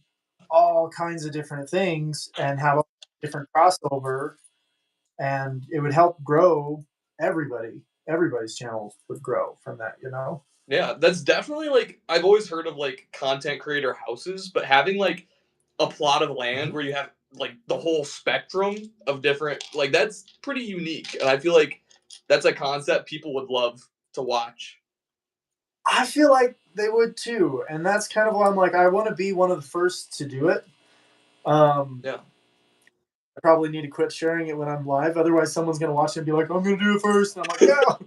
all kinds of different things and have a different crossover, and it would help grow everybody's channel would grow from that. Yeah, that's definitely like I've always heard of like content creator houses, but having like a plot of land where you have like the whole spectrum of different like that's pretty unique, and I feel like that's a concept people would love to watch. I feel like they would too, and that's kind of why I'm like I want to be one of the first to do it. Yeah. I probably need to quit sharing it when I'm live, otherwise someone's gonna watch it and be like, I'm gonna do it first, and I'm like, no.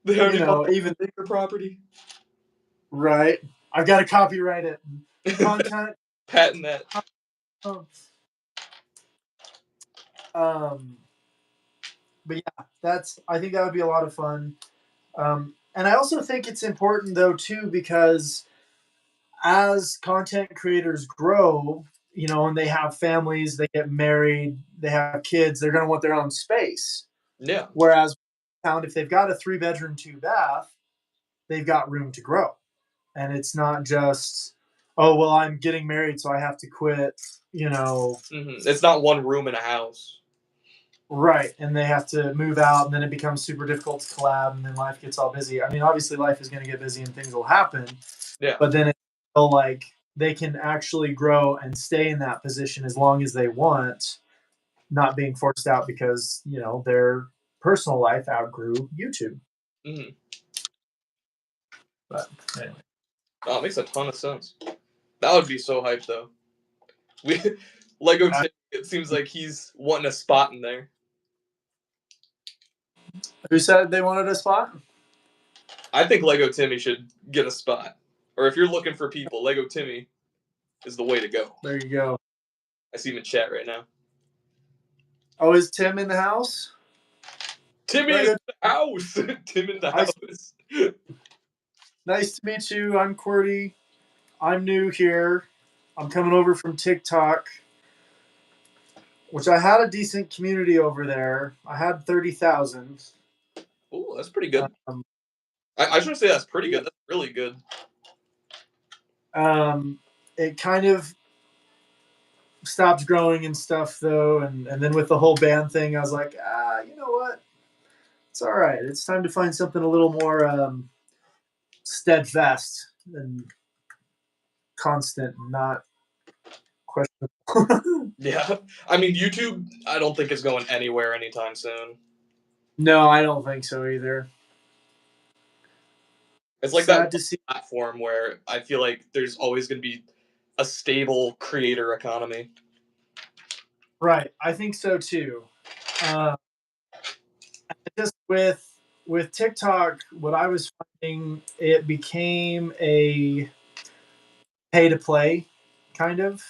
They already bought Even the property. right. I've got to copyright it. Content. Patent that. But yeah, I think that would be a lot of fun. And I also think it's important though too, because as content creators grow, and they have families, they get married, they have kids, they're going to want their own space. Yeah. Whereas found if they've got a 3-bedroom, 2-bath, they've got room to grow. And it's not just, oh, well, I'm getting married, so I have to quit, It's not one room in a house. Right. And they have to move out, and then it becomes super difficult to collab, and then life gets all busy. I mean, obviously life is going to get busy and things will happen. Yeah. But then it's still like they can actually grow and stay in that position as long as they want, not being forced out because, their personal life outgrew YouTube. Mm-hmm. But anyway. Oh, it makes a ton of sense. That would be so hyped though. Lego Tim, it seems like he's wanting a spot in there. Who said they wanted a spot? I think Lego Timmy should get a spot. Or if you're looking for people, Lego Timmy is the way to go. There you go. I see him in chat right now. Oh, is Tim in the house? Timmy is in the house. Tim in the house. Nice to meet you. I'm Qwerty. I'm new here. I'm coming over from TikTok, which I had a decent community over there. I had 30,000. Oh, that's pretty good. I shouldn't say that's pretty good. That's really good. It kind of stopped growing and stuff, though. And then with the whole band thing, I was like, you know what? It's all right. It's time to find something a little more steadfast and constant, not questionable. Yeah. I mean, YouTube, I don't think is going anywhere anytime soon. No, I don't think so either. It's like sad that platform where I feel like there's always going to be a stable creator economy. Right. I think so too. Just with TikTok, what I was finding, it became a pay to play kind of.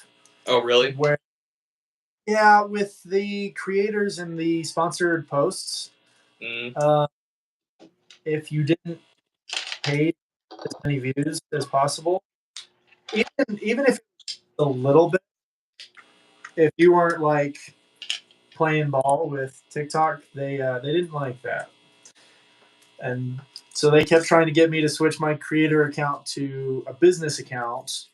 Oh, really? With the creators and the sponsored posts, if you didn't pay as many views as possible, even if a little bit, if you weren't like playing ball with TikTok, they didn't like that, and so they kept trying to get me to switch my creator account to a business account.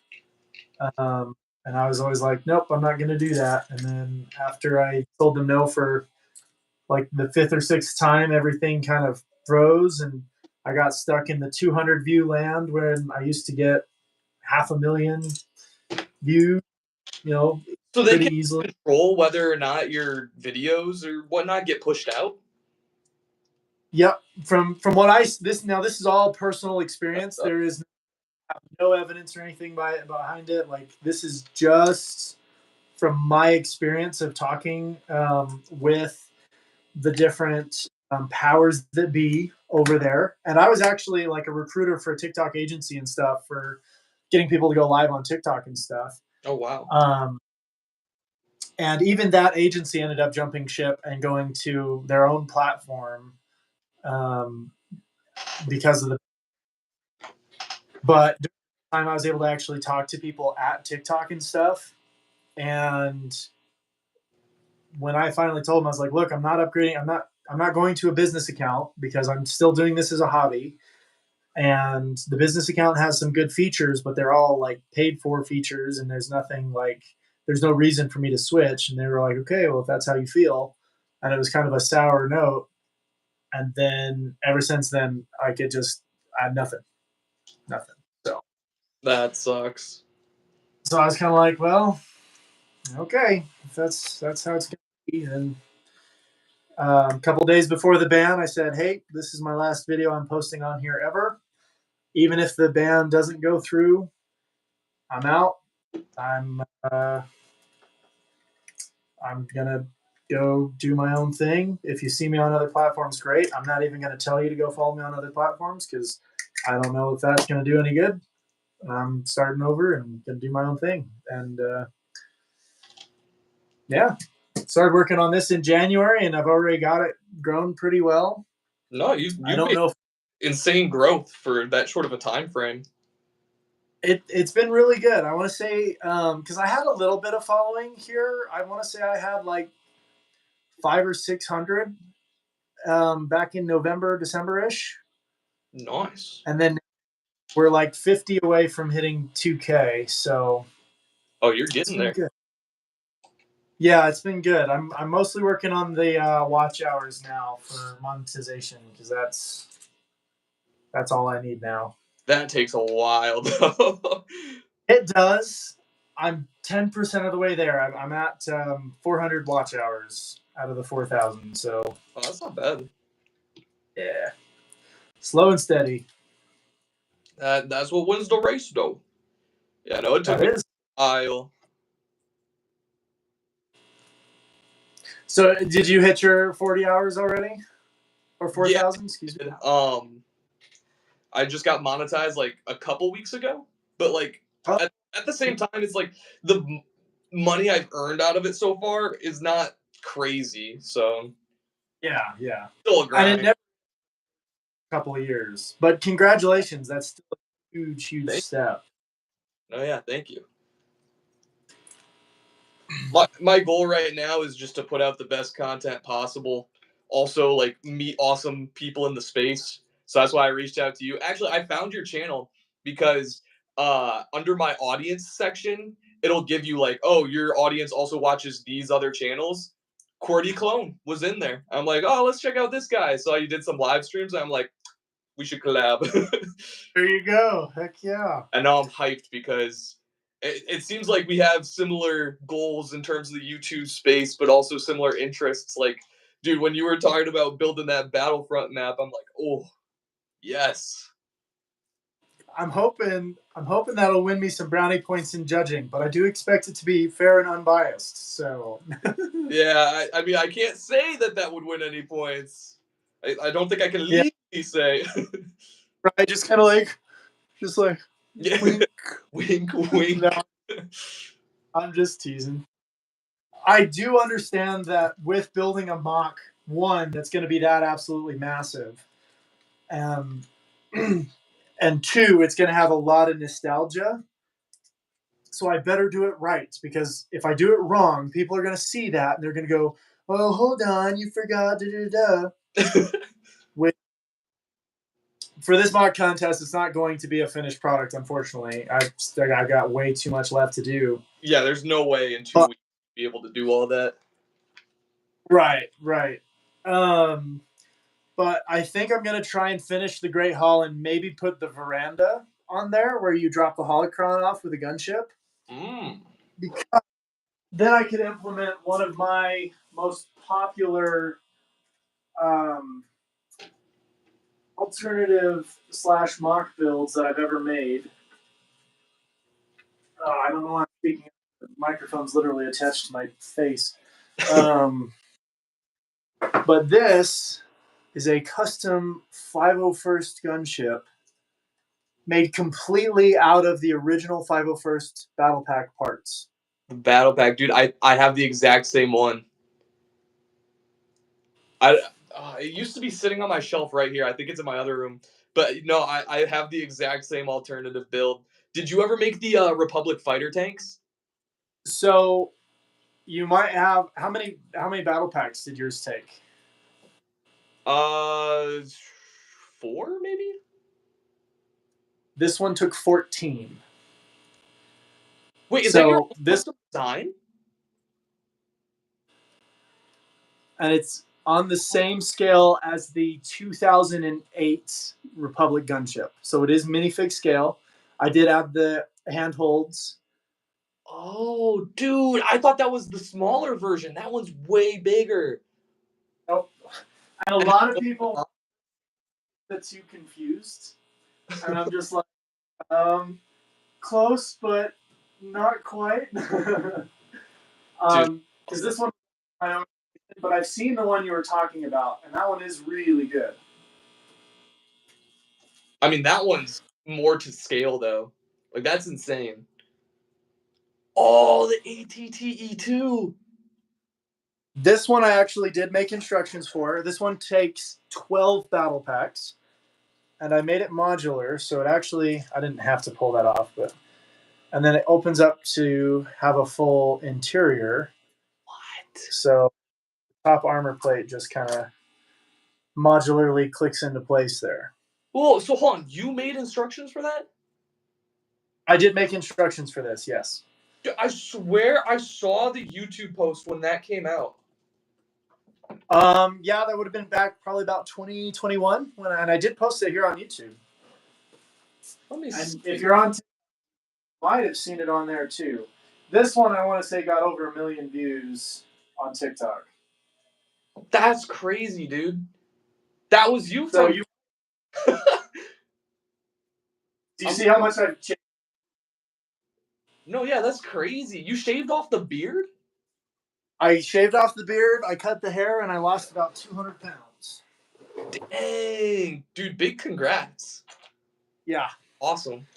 And I was always like, nope, I'm not going to do that. And then after I told them no for like the 5th or 6th time, everything kind of froze, and I got stuck in the 200 view land when I used to get 500,000 views, so they pretty can easily control whether or not your videos or whatnot get pushed out? Yep. From what this is all personal experience. There is no evidence or anything behind it. Like, this is just from my experience of talking with the different powers that be over there. And I was actually like a recruiter for a TikTok agency and stuff for getting people to go live on TikTok and stuff. Oh wow. And even that agency ended up jumping ship and going to their own platform um, because of the. But during the time, I was able to actually talk to people at TikTok and stuff. And when I finally told them, I was like, "Look, I'm not upgrading. I'm not going to a business account because I'm still doing this as a hobby. And the business account has some good features, but they're all like paid for features, and there's nothing like there's no reason for me to switch." And they were like, "Okay, well, if that's how you feel," and it was kind of a sour note. And then ever since then, I had nothing. So That sucks. I was kind of like, well, okay, if that's how it's gonna be. And a couple days before the ban, I said, "Hey, this is my last video I'm posting on here ever. Even if the ban doesn't go through, I'm out. I'm uh, I'm gonna go do my own thing. If you see me on other platforms, great. I'm not even gonna tell you to go follow me on other platforms because I don't know if that's gonna do any good. I'm starting over and gonna do my own thing." And yeah, started working on this in January, and I've already got it grown pretty well. No, I you've don't made know if insane growth for that short of a time frame. it's been really good. I want to say because I had a little bit of following here. I want to say I had like 500 or 600 back in November, December ish, Nice. and then we're like 50 away from hitting 2K. So Oh, you're it's getting been there. good. Yeah, it's been good. I'm mostly working on the watch hours now for monetization because that's all I need now. That takes a while though. It does. I'm 10% of the way there. I'm at 400 watch hours out of the 4,000. So Oh, that's not bad. yeah, slow and steady. That's what wins the race though. Yeah, no, it took That me is. a while. So did you hit your 40 hours already? Or Yeah, 4,000? Excuse me. I just got monetized like a couple weeks ago, but like Oh, at the same time, it's like the money I've earned out of it so far is not crazy. So yeah, yeah. still a And it grind. never a couple of years. But congratulations. That's still a huge, huge Thank step. Oh yeah, thank you. My goal right now is just to put out the best content possible. Also, like meet awesome people in the space. So that's why I reached out to you. Actually, I found your channel because under my audience section, it'll give you like, oh, your audience also watches these other channels. qwertyclone was in there. I'm like, oh, let's check out this guy. So you did some live streams. I'm like, we should collab. There you go. Heck yeah. And now I'm hyped because it seems like we have similar goals in terms of the YouTube space, but also similar interests. Like, dude, when you were talking about building that Battlefront map, I'm like, oh, yes. I'm hoping that'll win me some brownie points in judging, but I do expect it to be fair and unbiased. So Yeah, I mean, I can't say that that would win any points. I don't think I can yeah, legally say. right. Just like Yeah. wink. Wink, wink. No, I'm just teasing. I do understand that with building a mock one, that's going to be that absolutely massive. Um, and two, it's going to have a lot of nostalgia. So I better do it right because if I do it wrong, people are going to see that and they're going to go, "Oh, hold on, you forgot." Da, da, da. With, for this mock contest, it's not going to be a finished product, unfortunately. I've got way too much left to do. Yeah, there's no way in 2 But, weeks to be able to do all that. right, right. Um, but I think I'm going to try and finish the Great Hall and maybe put the veranda on there where you drop the holocron off with a gunship. Mm. Because then I could implement one of my most popular um, alternative / mock builds that I've ever made. I don't know why I'm speaking. The microphone's literally attached to my face. But this is a custom 501st gunship made completely out of the original 501st Battle Pack parts. The Battle Pack, dude. I have the exact same one. It used to be sitting on my shelf right here. I think it's in my other room. But no, I have the exact same alternative build. Did you ever make the Republic fighter tanks? So you might have how many battle packs did yours take? 4 maybe. This one took 14. Wait, is that your So this custom design? and it's on the same scale as the 2008 Republic gunship. So it is minifig scale. I did add the handholds. Oh, dude, I thought that was the smaller version. That one's way bigger. Oh, and a lot of people are too confused, and I'm just like, close, but not quite. Because this one, I don't, but I've seen the one you were talking about, and that one is really good. I mean, that one's more to scale though. Like that's insane. Oh, the ATTE2. This one I actually did make instructions for. This one takes 12 battle packs, and I made it modular, so it actually, I didn't have to pull that off, but, and then it opens up to have a full interior. What? So top armor plate just kind of modularly clicks into place there. Well, so hold on, you made instructions for that? I did make instructions for this, yes. I swear I saw the YouTube post when that came out. Yeah, that would have been back probably about 2021 and I did post it here on YouTube. Let me see. If you're on, you might have seen it on there too. This one I want to say got over 1 million views on TikTok. That's crazy, dude. That was you. So you. Do you see how much I've changed? No, yeah, that's crazy. You shaved off the beard? I shaved off the beard, I cut the hair, and I lost about 200 pounds. Dang, dude, big congrats. Yeah. Awesome.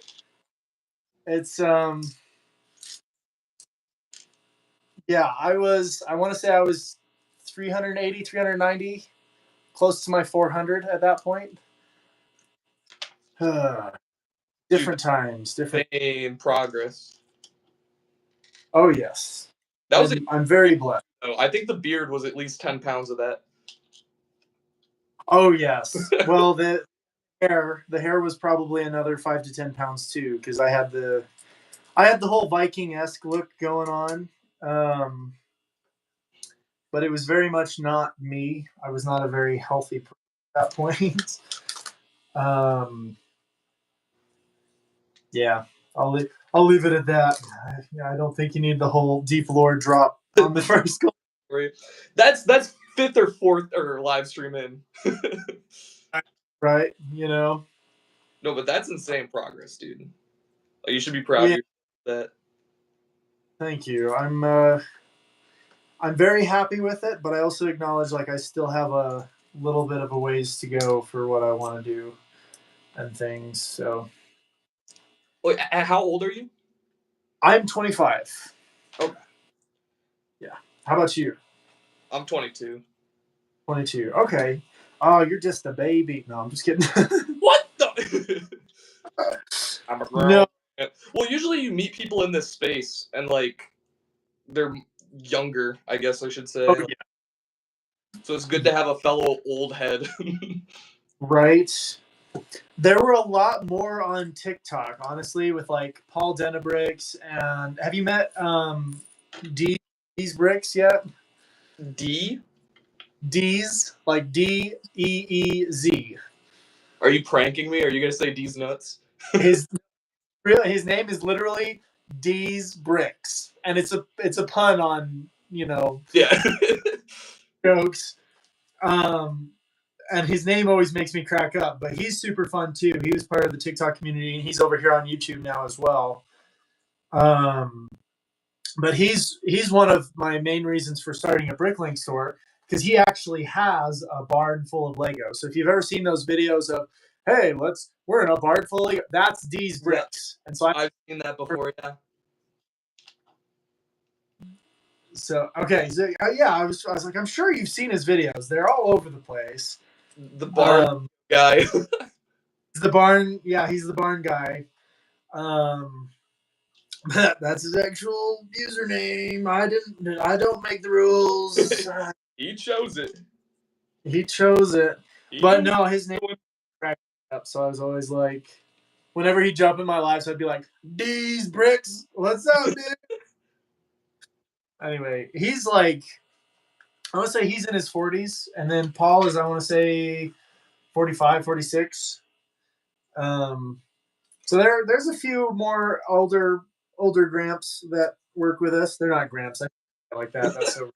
It's yeah, I want to say I was 380, 390, close to my 400 at that point. Different times, different in progress. Oh yes. That was I'm very blessed. I think the beard was at least 10 pounds of that. Oh yes. Well, the hair was probably another 5 to 10 pounds too, because I had the whole Viking-esque look going on. But it was very much not me. I was not a very healthy person at that point. Yeah, I'll leave it at that. I don't think you need the whole deep lore drop on the first goal. That's 5th or 4th or live stream in. Right, you know. No, but that's insane progress, dude. Like, you should be proud of that. Thank you. I'm very happy with it, but I also acknowledge like I still have a little bit of a ways to go for what I want to do and things. So. Wait, how old are you? I'm 25. Okay. Yeah. How about you? I'm 22. 22. Okay. Oh, you're just a baby. No, I'm just kidding. What the? I'm a girl. No. Well, usually you meet people in this space and like they're younger, I guess I should say. Oh, yeah. So it's good to have a fellow old head. Right. There were a lot more on TikTok, honestly, with like Paul Denebricks. And have you met D's Bricks yet? D? D's, like Deez. Are you pranking me? Are you gonna say D's nuts? His name is literally D's Bricks, and it's a pun on yeah jokes. and his name always makes me crack up, but he's super fun too. He was part of the TikTok community, and he's over here on YouTube now as well. But he's one of my main reasons for starting a Bricklink store, because he actually has a barn full of Lego. So if you've ever seen those videos of, hey, we're in a barn full of Lego, that's D's bricks. And so I've seen that before, yeah. So okay, so, yeah, I was like, I'm sure you've seen his videos. They're all over the place. The barn guy. The barn, yeah, he's the barn guy. That's his actual username. I don't make the rules. He chose it. He chose it. But no, his name cracked up. So I was always like, whenever he'd jump in my life, so I'd be like, D's bricks, what's up, dude? Anyway, he's like, I want to say he's in his 40s. And then Paul is, I want to say, 45, 46. So there's a few more older Gramps that work with us. They're not Gramps. I like that. That's so.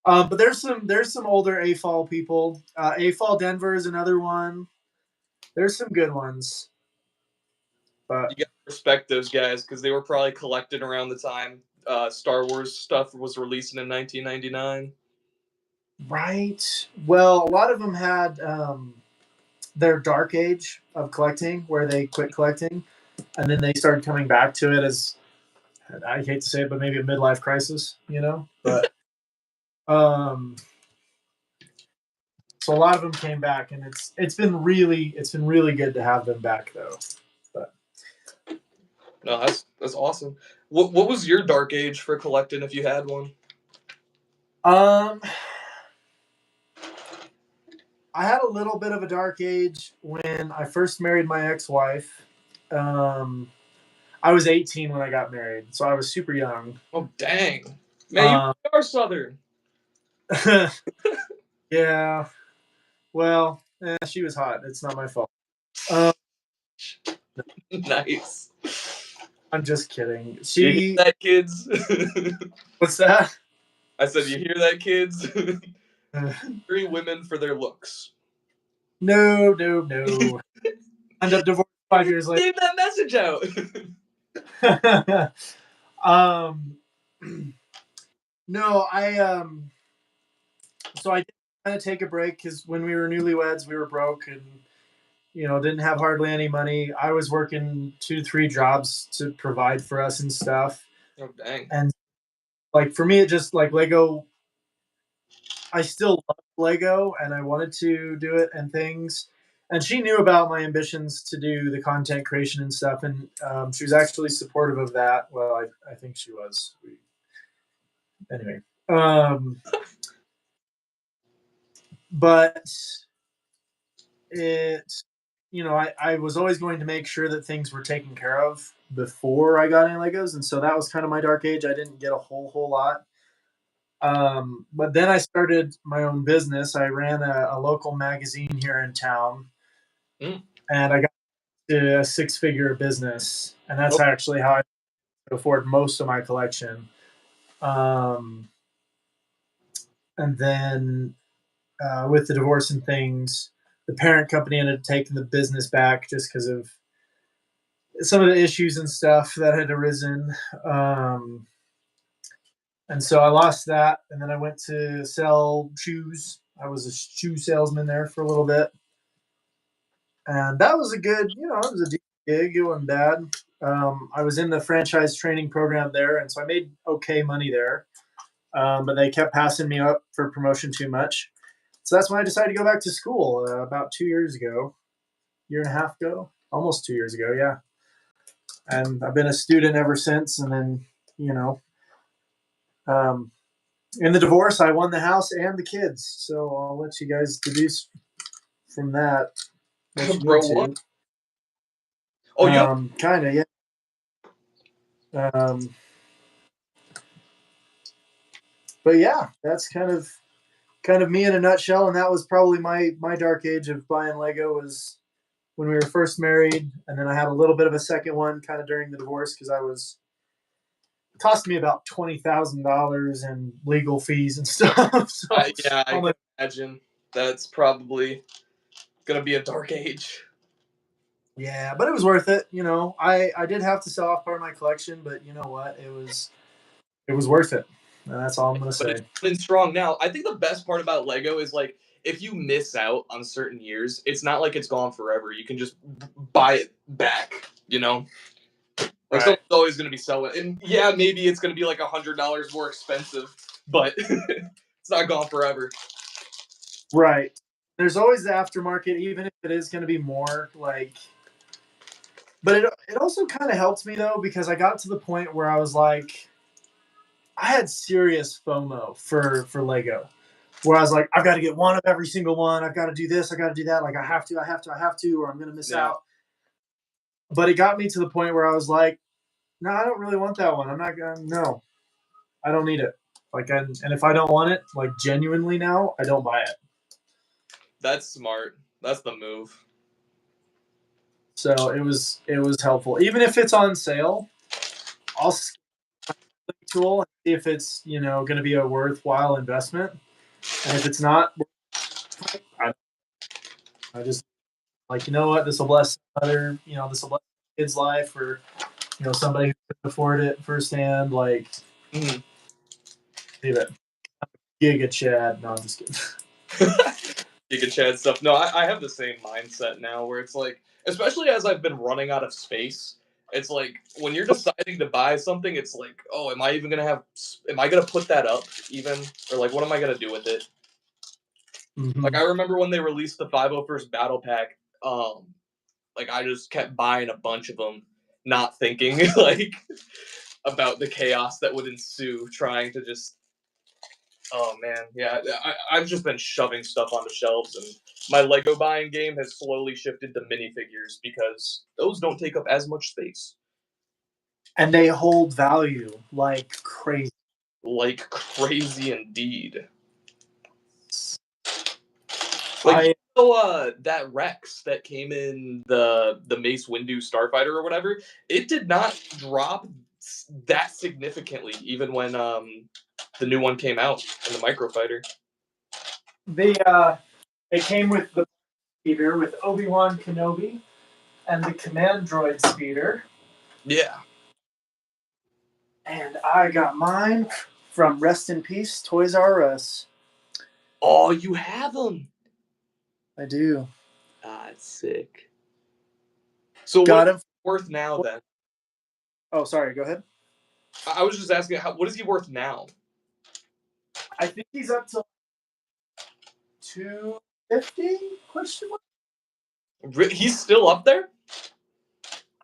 But there's some older AFOL people. AFOL Denver is another one. There's some good ones. But you gotta respect those guys, because they were probably collected around the time Star Wars stuff was releasing in 1999. Right. Well, a lot of them had their dark age of collecting, where they quit collecting, and then they started coming back to it as, I hate to say it, but maybe a midlife crisis, But so a lot of them came back, and it's been really good to have them back, though. But no, that's awesome. What was your dark age for collecting, if you had one? I had a little bit of a dark age when I first married my ex-wife. I was 18 when I got married, so I was super young. Oh, dang. Man, you are Southern. Yeah. Well, she was hot. It's not my fault. Nice. I'm just kidding. You hear that, kids? What's that? I said, you hear that, kids? 3 women for their looks. No. End up divorced 5 years later. Leave that message out. No, so I did kind of take a break, because when we were newlyweds, we were broke and didn't have hardly any money. I was working 2-3 jobs to provide for us and stuff. Oh, dang. And like for me, it just like Lego. I still love Lego, and I wanted to do it and things. And she knew about my ambitions to do the content creation and stuff, and she was actually supportive of that. Well, I think she was. Anyway, but it, I was always going to make sure that things were taken care of before I got any Legos, and so that was kind of my dark age. I didn't get a whole lot. But then I started my own business. I ran a local magazine here in town, and I got to a 6-figure business, and that's actually how I could afford most of my collection. And then with the divorce and things, the parent company ended up taking the business back just because of some of the issues and stuff that had arisen. And so I lost that, and then I went to sell shoes. I was a shoe salesman there for a little bit, and that was a good, it was a decent gig. It wasn't bad. I was in the franchise training program there, and so I made okay money there. But they kept passing me up for promotion too much. So that's when I decided to go back to school about 2 years ago, year and a half ago, almost 2 years ago, yeah. And I've been a student ever since, and then, in the divorce, I won the house and the kids. So I'll let you guys deduce from that. Bro, what? Oh, yeah. Kind of, yeah. But yeah, that's kind of me in a nutshell. And that was probably my dark age of buying Lego, was when we were first married, and then I had a little bit of a second one kind of during the divorce, because it cost me about $20,000 in legal fees and stuff. So yeah, I can imagine. That's probably gonna be a dark age. Yeah, but it was worth it. I did have to sell off part of my collection, but you know what? It was worth it. And that's all I'm gonna But say. it's been strong now. I think the best part about Lego is like if you miss out on certain years, it's not like it's gone forever. You can just buy it back. Like Right. someone's always gonna be selling, and yeah, maybe it's gonna be like $100 more expensive, but it's not gone forever. Right. There's always the aftermarket, even if it is going to be more like. But it also kind of helped me though because I got to the point where I was like, I had serious FOMO for Lego, where I was like, I've got to get one of every single one. I've got to do this. I got to do that. Like I have to, or I'm going to miss Yeah. out. But it got me to the point where I was like, no, I don't really want that one. I'm not going. No, I don't need it. Like, and if I don't want it, like genuinely now, I don't buy it. That's smart. That's the move. So it was helpful. Even if it's on sale, I'll scan the tool and see if it's going to be a worthwhile investment. And if it's not, I just like what, this will bless this will bless a kid's life, or somebody who can afford it firsthand. Like, Mm-hmm. leave it. Giga Chad. No, I'm just kidding. Giga Chad stuff. No, I have the same mindset now where it's like, especially as I've been running out of space, it's like when you're deciding to buy something, it's like, oh, am I gonna put that up even? Or like, what am I gonna do with it? Mm-hmm. Like, I remember when they released the 501st Battle Pack, like, I just kept buying a bunch of them, not thinking, like, about the chaos that would ensue trying to just. Oh man, yeah. I've just been shoving stuff onto shelves, and my Lego buying game has slowly shifted to minifigures because those don't take up as much space. And they hold value like crazy. Like crazy indeed. Like that Rex that came in the Mace Windu Starfighter or whatever, it did not drop that significantly, even when the new one came out in the Microfighter. It came with the speeder with Obi-Wan Kenobi and the command droid speeder. Yeah. And I got mine from Rest in Peace Toys R Us. Oh, you have them. I do. Ah, it's sick. So Got what him. is he worth now then? Oh, sorry. Go ahead. I was just asking, what is he worth now? I think he's up to 250? Question mark. He's still up there?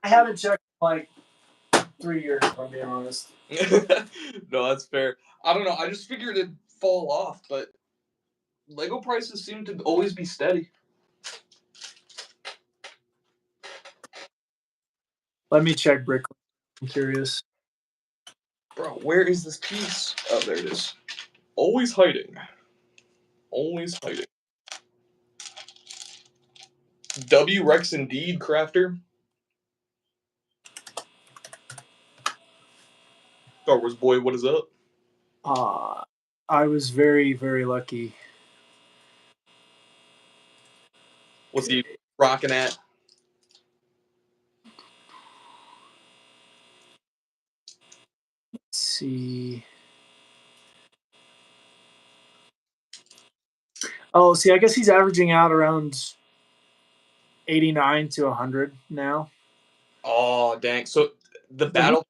I haven't checked in like 3 years, if I'm being honest. No, that's fair. I don't know. I just figured it'd fall off, but Lego prices seem to always be steady. Let me check Brick. I'm curious. Bro, where is this piece? Oh, there it is. Always hiding. Always hiding. W Rex indeed, Crafter. Star Wars boy, what is up? I was very, very lucky. What's he rocking at? Let's see. Oh, see, I guess he's averaging out around 89 to 100 now. Oh, dang. So the battle.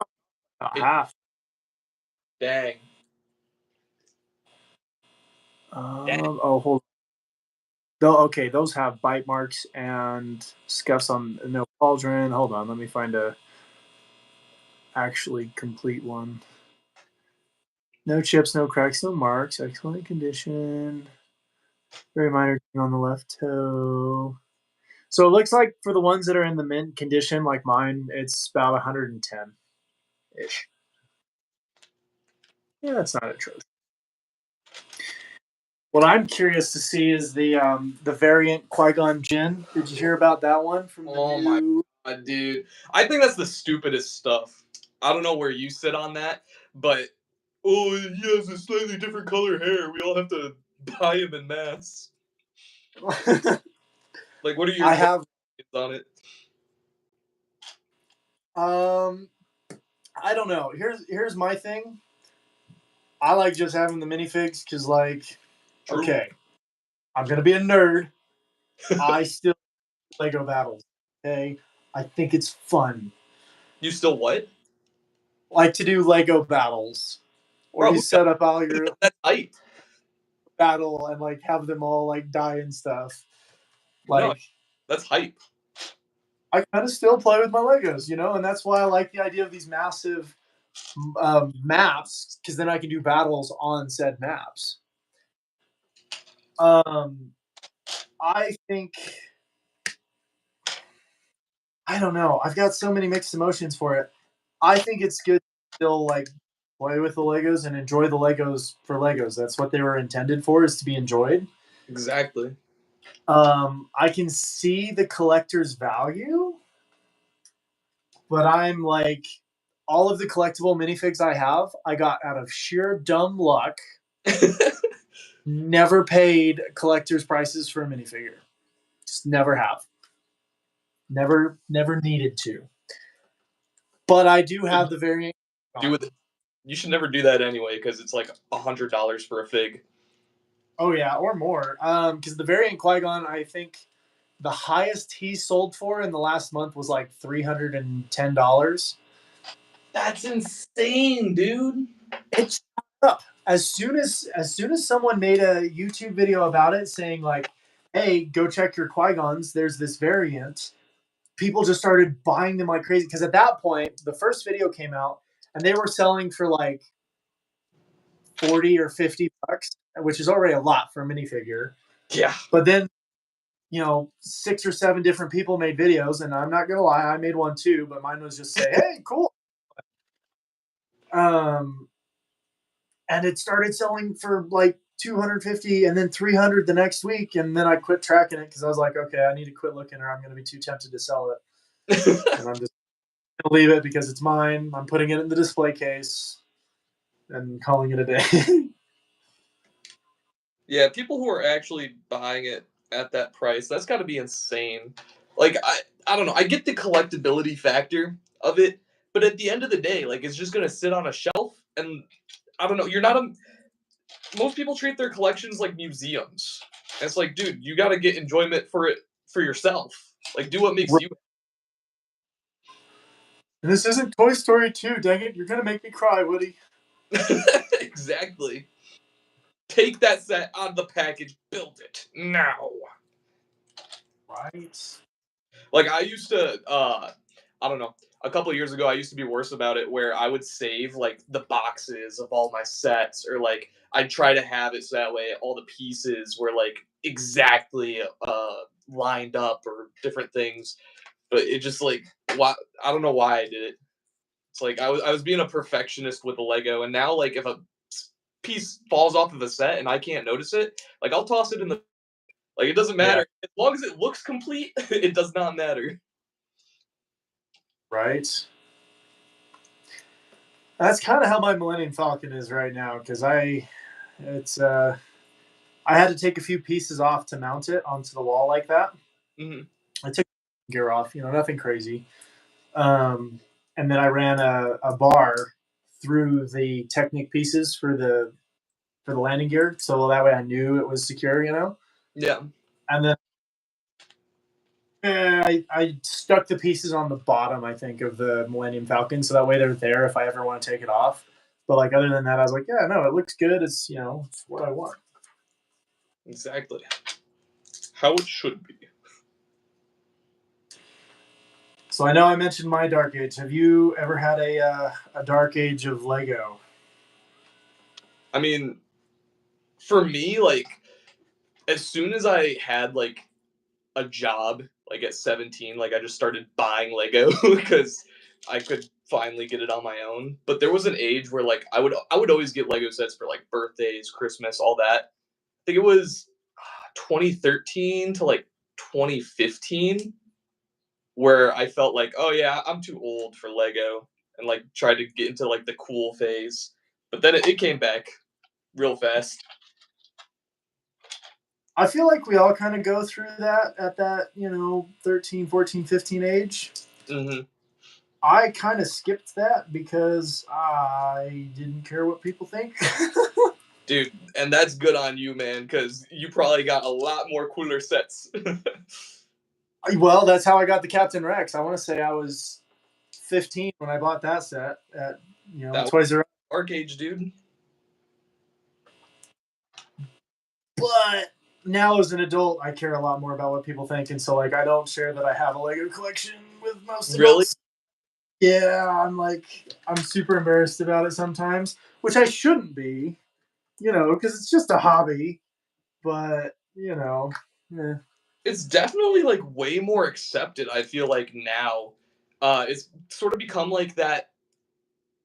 Half. Dang. Oh, hold on. Okay, those have bite marks and scuffs on no cauldron. Hold on, let me find a actually complete one. No chips, no cracks, no marks. Excellent condition. Very minor on the left toe. So it looks like for the ones that are in the mint condition, like mine, it's about 110 ish. Yeah, that's not atrocious. What I'm curious to see is the variant Qui-Gon Jinn. Did you hear about that one from the new? My God, dude. I think that's the stupidest stuff. I don't know where you sit on that, but he has a slightly different color hair. We all have to buy him in mass. Like, what are your I have thoughts on it? I don't know. Here's my thing. I like just having the minifigs because, like, True. okay, I'm gonna be a nerd. I still Lego battles. Okay, I think it's fun. You still what? Like to do Lego battles, where Bro, you who set up all your does that hype? battle and like have them all like die and stuff. No, Like that's hype. I kind of still play with my Legos, and that's why I like the idea of these massive maps because then I can do battles on said maps. Um, I think I don't know. I've got so many mixed emotions for it. I think it's good to still like play with the Legos and enjoy the Legos for Legos. That's what they were intended for, is to be enjoyed. Exactly. I can see the collector's value, but I'm like all of the collectible minifigs I have, I got out of sheer dumb luck. Never paid collector's prices for a minifigure. Just never have. Never needed to. But I do have the variant. Do with it. You should never do that anyway, because it's like $100 for a fig. Oh yeah, or more. Because the variant Qui-Gon, I think the highest he sold for in the last month was like $310. That's insane, dude. It's up. As soon as someone made a YouTube video about it saying like, "Hey, go check your Qui-Gons. There's this variant." People just started buying them like crazy because at that point, the first video came out and they were selling for like 40 or $50, which is already a lot for a minifigure. Yeah. But then, 6 or 7 different people made videos, and I'm not gonna lie, I made one too, but mine was just say, "Hey, cool." Um, and it started selling for like 250 and then 300 the next week, and then I quit tracking it because I was like, okay, I need to quit looking, or I'm gonna be too tempted to sell it, and I'm just gonna leave it because it's mine. I'm putting it in the display case and calling it a day. Yeah, people who are actually buying it at that price, that's got to be insane. Like I don't know. I get the collectability factor of it, but at the end of the day, like it's just going to sit on a shelf and I don't know, you're not a most people treat their collections like museums. And it's like, dude, you got to get enjoyment for it for yourself. Like do what makes you And this isn't Toy Story 2, dang it! You're gonna make me cry, Woody. Exactly. Take that set out of the package, build it now. Right. Like I used to, I don't know. A couple of years ago, I used to be worse about it, where I would save like the boxes of all my sets, or like I'd try to have it so that way all the pieces were like exactly lined up or different things. But it just like why I don't know why I did it. It's like I was being a perfectionist with the Lego, and now like if a piece falls off of a set and I can't notice it, like I'll toss it in the like it doesn't Yeah. matter as long as it looks complete. It does not matter. Right. That's kind of how my Millennium Falcon is right now because it's I had to take a few pieces off to mount it onto the wall like that. Mhm. I took gear off, nothing crazy. And then I ran a bar through the Technic pieces for the landing gear, so that way I knew it was secure. Yeah. And then I stuck the pieces on the bottom, I think, of the Millennium Falcon, so that way they're there if I ever want to take it off. But like other than that, I was like, yeah, no, it looks good. It's what I want. Exactly. How it should be. So I know I mentioned my dark age. Have you ever had a dark age of Lego? I mean, for me, like, as soon as I had, like, a job, like, at 17, like, I just started buying Lego because I could finally get it on my own. But there was an age where, like, I would always get Lego sets for, like, birthdays, Christmas, all that. I think it was 2013 to, like, 2015 where I felt like, oh yeah, I'm too old for Lego, and like tried to get into like the cool phase, but then it came back real fast. I feel like we all kind of go through that at that, 13, 14, 15 age. Mm-hmm. I kind of skipped that because I didn't care what people think. Dude, and that's good on you, man, because you probably got a lot more cooler sets. Well, that's how I got the Captain Rex. I want to say I was 15 when I bought that set at That was Toys R Us. arcade, dude. But now as an adult, I care a lot more about what people think, and so like I don't share that I have a Lego collection with most Really? adults. Yeah, I'm super embarrassed about it sometimes, which I shouldn't be, because it's just a hobby. But eh. It's definitely like way more accepted, I feel like now. It's sort of become like that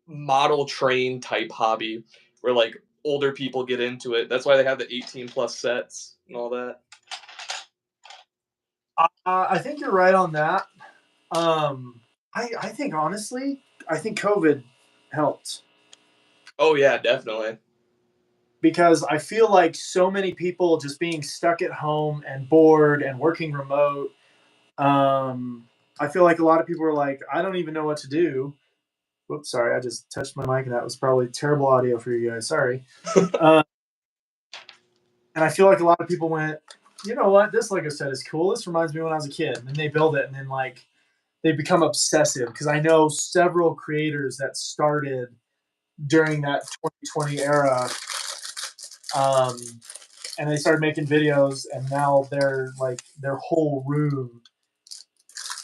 model train type hobby where like older people get into it. That's why they have the 18 plus sets and all that. I think you're right on that. I think honestly, I think COVID helped Oh yeah, definitely. because I feel like so many people just being stuck at home and bored and working remote. I feel like a lot of people are like, I don't even know what to do. Whoops, sorry, I just touched my mic and that was probably terrible audio for you guys. Sorry. Uh, and I feel like a lot of people went, you know what, this Lego set is cool. This reminds me when I was a kid. And then they build it and then like they become obsessive because I know several creators that started during that 2020 era, um, and they started making videos, and now they're like their whole room.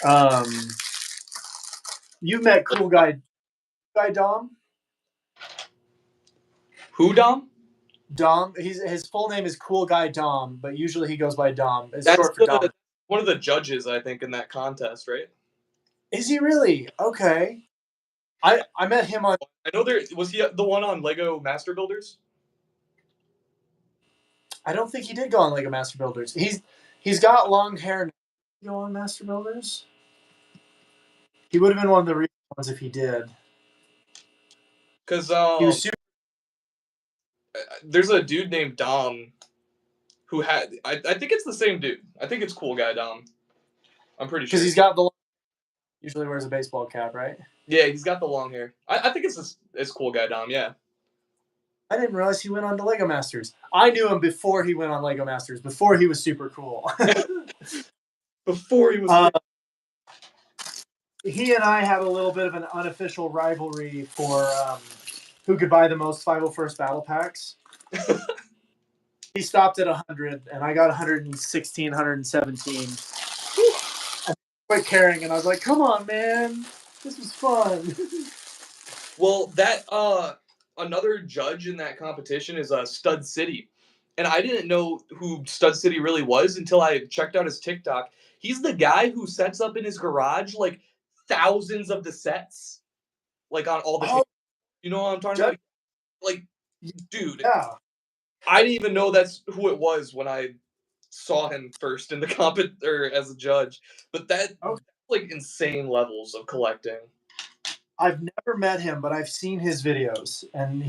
Um, you've met Guy Dom. Who, Dom? Dom. His full name is Cool Guy Dom, but usually he goes by Dom. It's That's short for Dom. one of the judges, I think, in that contest, right? Is he really? Okay. I met him on. I know there was he the one on Lego Master Builders. I don't think he did go on Lego Master Builders. He's got long hair. Go on Master Builders. He would have been one of the recent ones if he did. Because He was super. there's a dude named Dom who had I think it's the same dude. I think it's Cool Guy Dom. I'm pretty sure. Because he's got the. Usually wears a baseball cap, right? Yeah, he's got the long hair. I think it's Cool Guy Dom. Yeah. I didn't realize he went on to Lego Masters. I knew him before he went on Lego Masters, before he was super cool. Before he was. He and I had a little bit of an unofficial rivalry for who could buy the most 501st battle packs. He stopped at 100, and I got 116, 117. I quit caring, and I was like, come on, man. This was fun. Well, that another judge in that competition is Stud City, and I didn't know who Stud City really was until I checked out his TikTok. He's the guy who sets up in his garage like thousands of the sets, like on all the. Oh, You know what I'm talking about? Like, dude, yeah. I didn't even know that's who it was when I saw him first in the or as a judge. But that's like insane levels of collecting. I've never met him, but I've seen his videos, and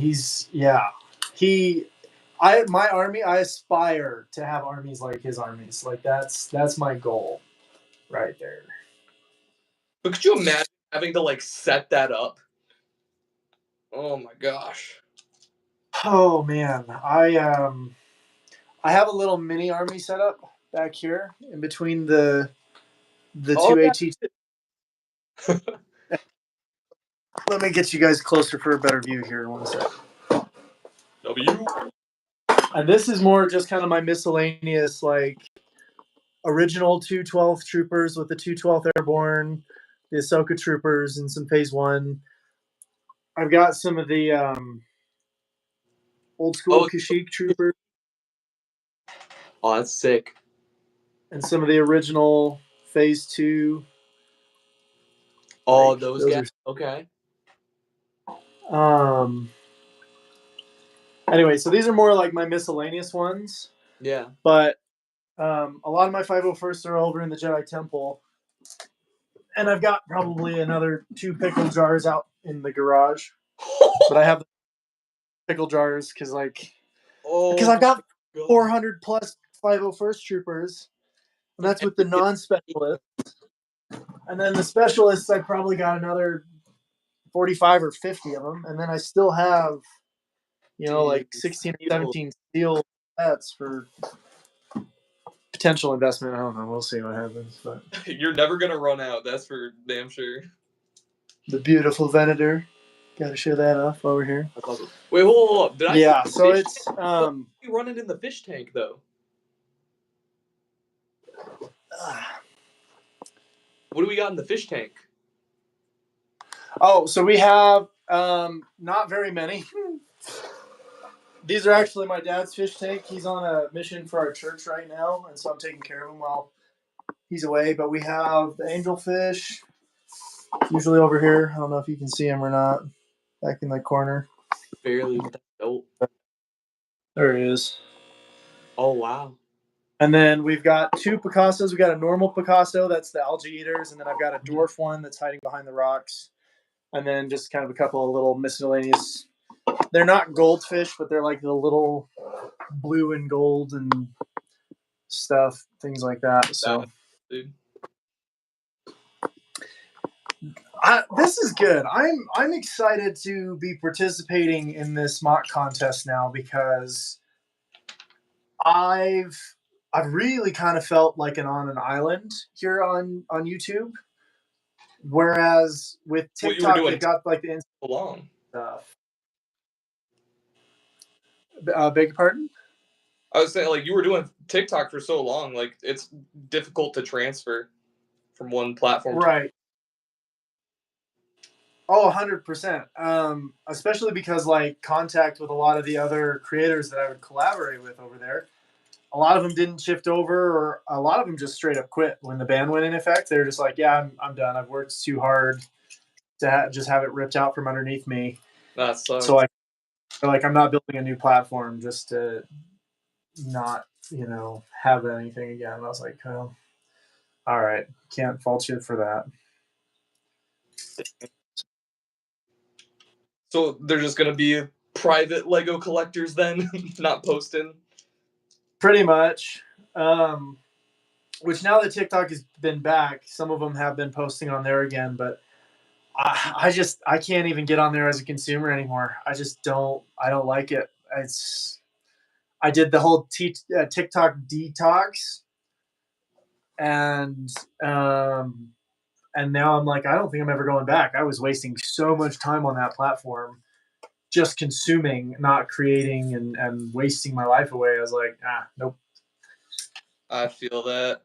my army. I aspire to have armies like his armies. Like that's my goal, right there. But could you imagine having to like set that up? Oh my gosh. Oh man, I have a little mini army set up back here in between the two AT. Let me get you guys closer for a better view here. One sec. W. And this is more just kind of my miscellaneous, like original 212th troopers with the 212th Airborne, the Ahsoka troopers, and some Phase 1. I've got some of the old school Kashyyyk troopers. Oh, that's sick. And some of the original Phase 2. Oh, like, those guys? Okay. Anyway, so these are more like my miscellaneous ones. Yeah. But a lot of my 501st are over in the Jedi Temple. And I've got probably another 2 pickle jars out in the garage. But I have the pickle jars because I've got 400 plus 501st Troopers, and that's with the non-specialists. And then the specialists, I probably got another 45 or 50 of them, and then I still have, like 16 or 17 steel sets for potential investment. I don't know. We'll see what happens. But you're never gonna run out. That's for damn sure. The beautiful Venator. Got to show that off over here. Wait, hold up. Did I? Yeah. So it's you run it in the fish tank though. What do we got in the fish tank? Oh, so we have not very many. These are actually my dad's fish tank. He's on a mission for our church right now, and so I'm taking care of him while he's away. But we have the angelfish, usually over here. I don't know if you can see him or not, back in the corner. Barely. Nope. There he is. Oh, wow. And then we've got two Picassos. We got a normal Picasso, that's the algae eaters, and then I've got a dwarf one that's hiding behind the rocks. And then just kind of a couple of little miscellaneous. They're not goldfish, but they're like the little blue and gold and stuff, things like that. So, dude. This is good. I'm excited to be participating in this mock contest now because I've really kind of felt like on an island here on YouTube. Whereas with TikTok, they've got like the instant stuff. Beg your pardon? I was saying, like, you were doing TikTok for so long, like, it's difficult to transfer from one platform right. Oh, 100%. Especially because, like, contact with a lot of the other creators that I would collaborate with over there, a lot of them didn't shift over, or a lot of them just straight up quit when the ban went in effect. They're just like, yeah, I'm done. I've worked too hard to just have it ripped out from underneath me. That sucks. So, like, I'm not building a new platform just to not, have anything again. And I was like, oh, all right, can't fault you for that. So they're just going to be private Lego collectors then, not posting? Pretty much. Which now that TikTok has been back, some of them have been posting on there again, but I can't even get on there as a consumer anymore. I don't like it. I did the whole TikTok detox, and now I'm like, I don't think I'm ever going back. I was wasting so much time on that platform, just consuming, not creating, and wasting my life away. I was like, nope. I feel that.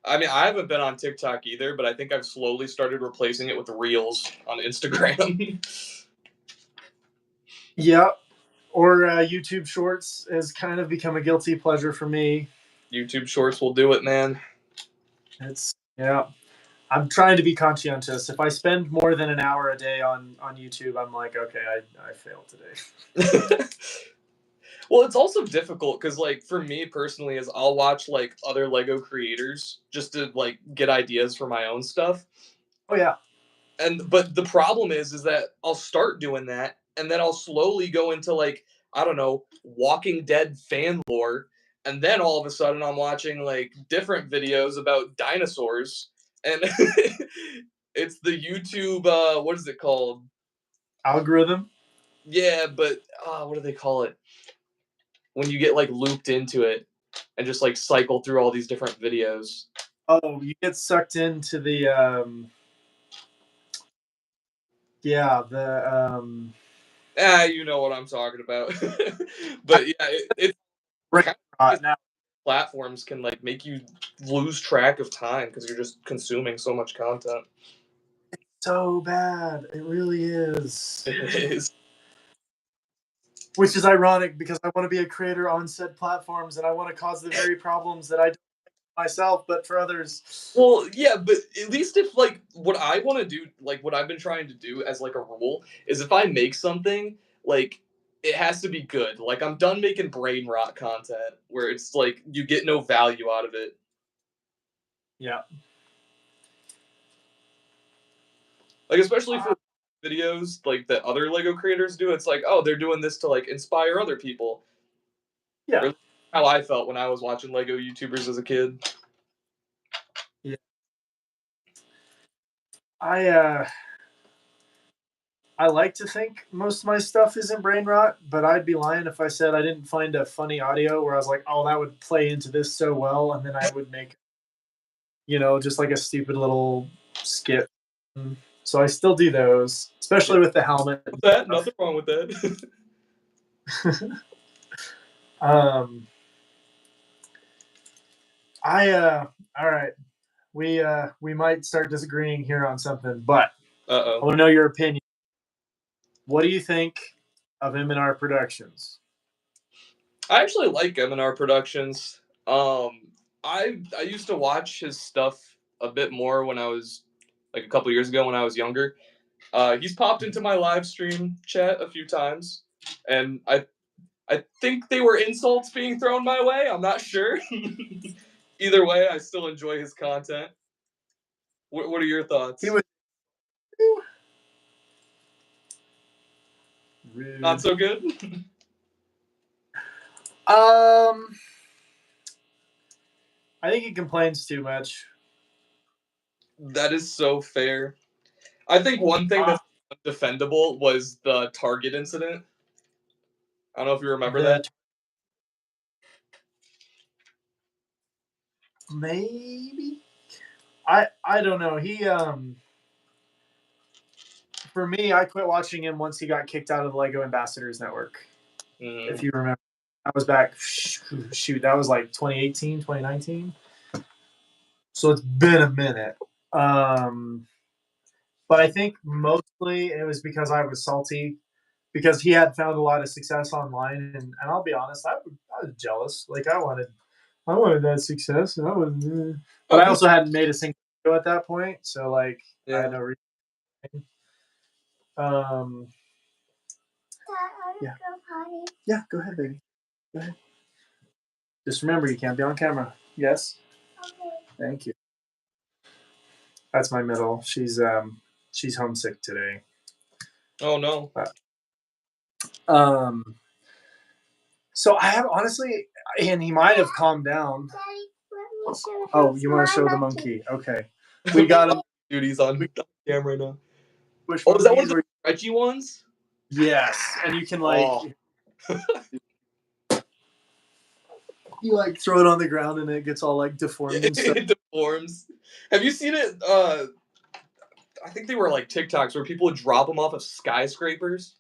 I mean, I haven't been on TikTok either, but I think I've slowly started replacing it with Reels on Instagram. Yeah. Or YouTube Shorts has kind of become a guilty pleasure for me. YouTube Shorts will do it, man. I'm trying to be conscientious. If I spend more than an hour a day on YouTube, I'm like, okay, I failed today. Well, it's also difficult because, like, for me personally, is I'll watch like other Lego creators just to like get ideas for my own stuff. Oh yeah. But the problem is that I'll start doing that, and then I'll slowly go into, like, I don't know, Walking Dead fan lore, and then all of a sudden I'm watching like different videos about dinosaurs, and it's the YouTube what is it called? Algorithm? Yeah, but what do they call it? When you get like looped into it and just like cycle through all these different videos. Oh, you get sucked into the you know what I'm talking about. But yeah, it's now. Platforms can like make you lose track of time because you're just consuming so much content. It's so bad. It really is. It is. Which is ironic because I want to be a creator on said platforms and I want to cause the very problems that I don't myself, but for others. Well, yeah, but at least if like what I want to do, like what I've been trying to do as like a rule is if I make something, like it has to be good. Like I'm done making brain rot content where it's like you get no value out of it. Yeah. Like especially for videos like that other Lego creators do, it's like, oh, they're doing this to like inspire other people. Yeah. how I felt when I was watching Lego YouTubers as a kid. Yeah. I like to think most of my stuff isn't brain rot, but I'd be lying if I said I didn't find a funny audio where I was like, oh, that would play into this so well, and then I would make, just like a stupid little skit. So I still do those, especially with the helmet. That nothing wrong with that. um, all right, we might start disagreeing here on something, but I want to know your opinion. What do you think of M&R Productions? I actually like M&R Productions. I used to watch his stuff a bit more when I was like a couple years ago when I was younger. He's popped into my live stream chat a few times, and I think they were insults being thrown my way. I'm not sure. Either way, I still enjoy his content. What are your thoughts? He was rude. Not so good. I think he complains too much. That is so fair. I think one thing that's undefendable was the Target incident. I don't know if you remember that. Maybe. I don't know. He for me, I quit watching him once he got kicked out of the Lego Ambassadors Network. If you remember. That was back shoot, that was like 2018, 2019. So it's been a minute. But I think mostly it was because I was salty because he had found a lot of success online, and I'll be honest, I was jealous. Like I wanted that success, and I was, but I also hadn't made a single video at that point, so like I had no reason. Yeah, go ahead, baby. Go ahead. Just remember, you can't be on camera. Yes. Okay. Thank you. That's my middle. She's homesick today. Oh no. So I have honestly, and he might have calmed down. Oh, you want to show the monkey? Okay. We got him. Dude, he's on camera now. Which is that one of the stretchy ones? Yes, and you can like, you like throw it on the ground and it gets all like deformed and stuff. It deforms. Have you seen it? I think they were like TikToks where people would drop them off of skyscrapers.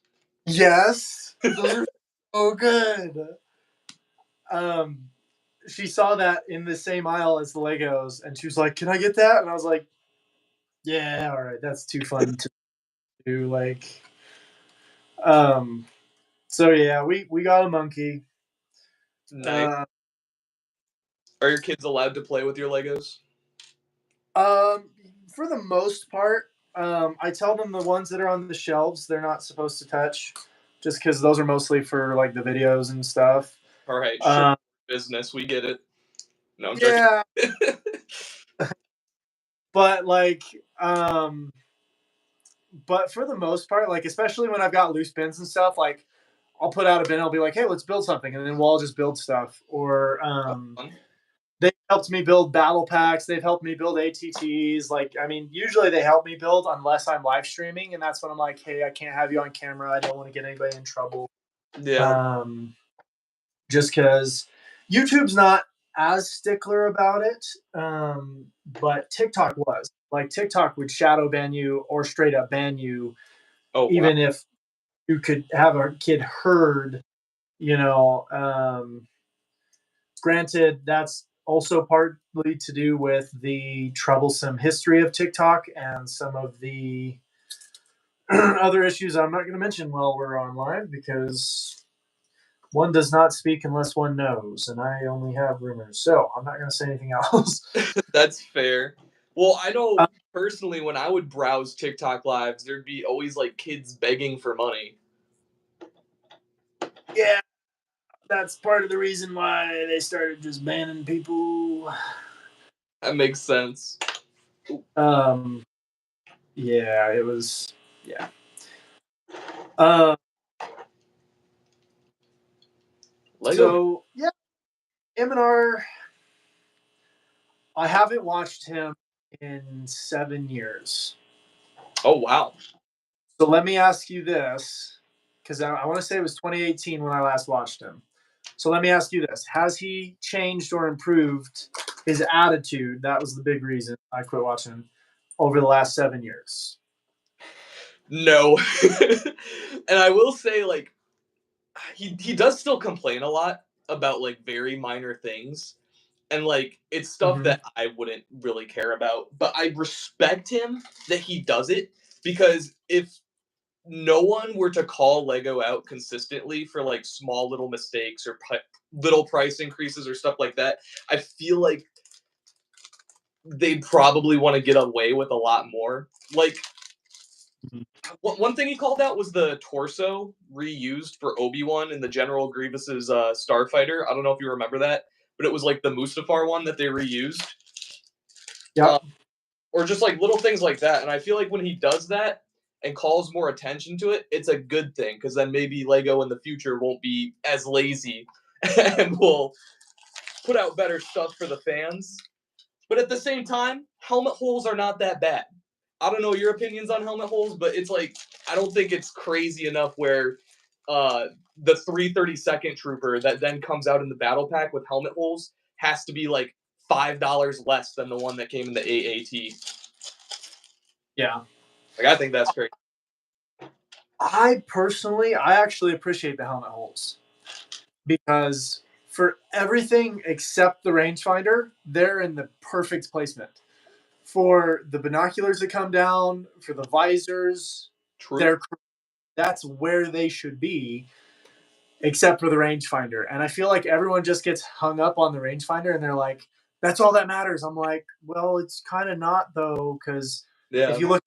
Yes, those are so good. She saw that in the same aisle as the Legos, and she was like, "Can I get that?" And I was like, "Yeah, all right, that's too fun to do." Like, so yeah, we got a monkey. Nice. Are your kids allowed to play with your Legos? For the most part, I tell them the ones that are on the shelves they're not supposed to touch, just because those are mostly for like the videos and stuff. All right, sure. Business, we get it. No, I'm joking. Yeah. But like, but for the most part, like especially when I've got loose bins and stuff, like I'll put out a bin, I'll be like, hey, let's build something, and then we'll all just build stuff. Or they helped me build battle packs. They've helped me build ATTs. Like, I mean, usually they help me build unless I'm live streaming, and that's when I'm like, hey, I can't have you on camera. I don't want to get anybody in trouble. Yeah. Just because YouTube's not as stickler about it, but TikTok was. Like, TikTok would shadow ban you or straight up ban you, even if you could have a kid heard, granted, that's also partly to do with the troublesome history of TikTok and some of the other issues I'm not going to mention while we're on live, because one does not speak unless one knows, and I only have rumors, so I'm not going to say anything else. That's fair. Well, I know personally when I would browse TikTok lives, there'd be always like kids begging for money. Yeah, that's part of the reason why they started just banning people. That makes sense. Yeah, it was, yeah. Lego. So, yeah, M&R, I haven't watched him in 7 years. Oh, wow. So let me ask you this, because I want to say it was 2018 when I last watched him. So let me ask you this. Has he changed or improved his attitude? That was the big reason I quit watching him over the last 7 years. No. And I will say, like, he does still complain a lot about, like, very minor things. And, like, it's stuff that I wouldn't really care about. But I respect him that he does it, because if no one were to call Lego out consistently for, like, small little mistakes or little price increases or stuff like that, I feel like they'd probably want to get away with a lot more. Like, one thing he called out was the torso reused for Obi-Wan in the General Grievous's Starfighter. I don't know if you remember that, but it was like the Mustafar one that they reused. Yeah. Or just like little things like that. And I feel like when he does that and calls more attention to it, it's a good thing, because then maybe Lego in the future won't be as lazy and will put out better stuff for the fans. But at the same time, helmet holes are not that bad. I don't know your opinions on helmet holes, but it's like, I don't think it's crazy enough where the 332nd trooper that then comes out in the battle pack with helmet holes has to be like $5 less than the one that came in the AAT. Yeah. Like, I think that's crazy. I actually appreciate the helmet holes, because for everything except the rangefinder, they're in the perfect placement. For the binoculars that come down, for the visors, True. that's where they should be, except for the rangefinder. And I feel like everyone just gets hung up on the rangefinder, and they're like, that's all that matters. I'm like, well, it's kind of not, though, because if you look,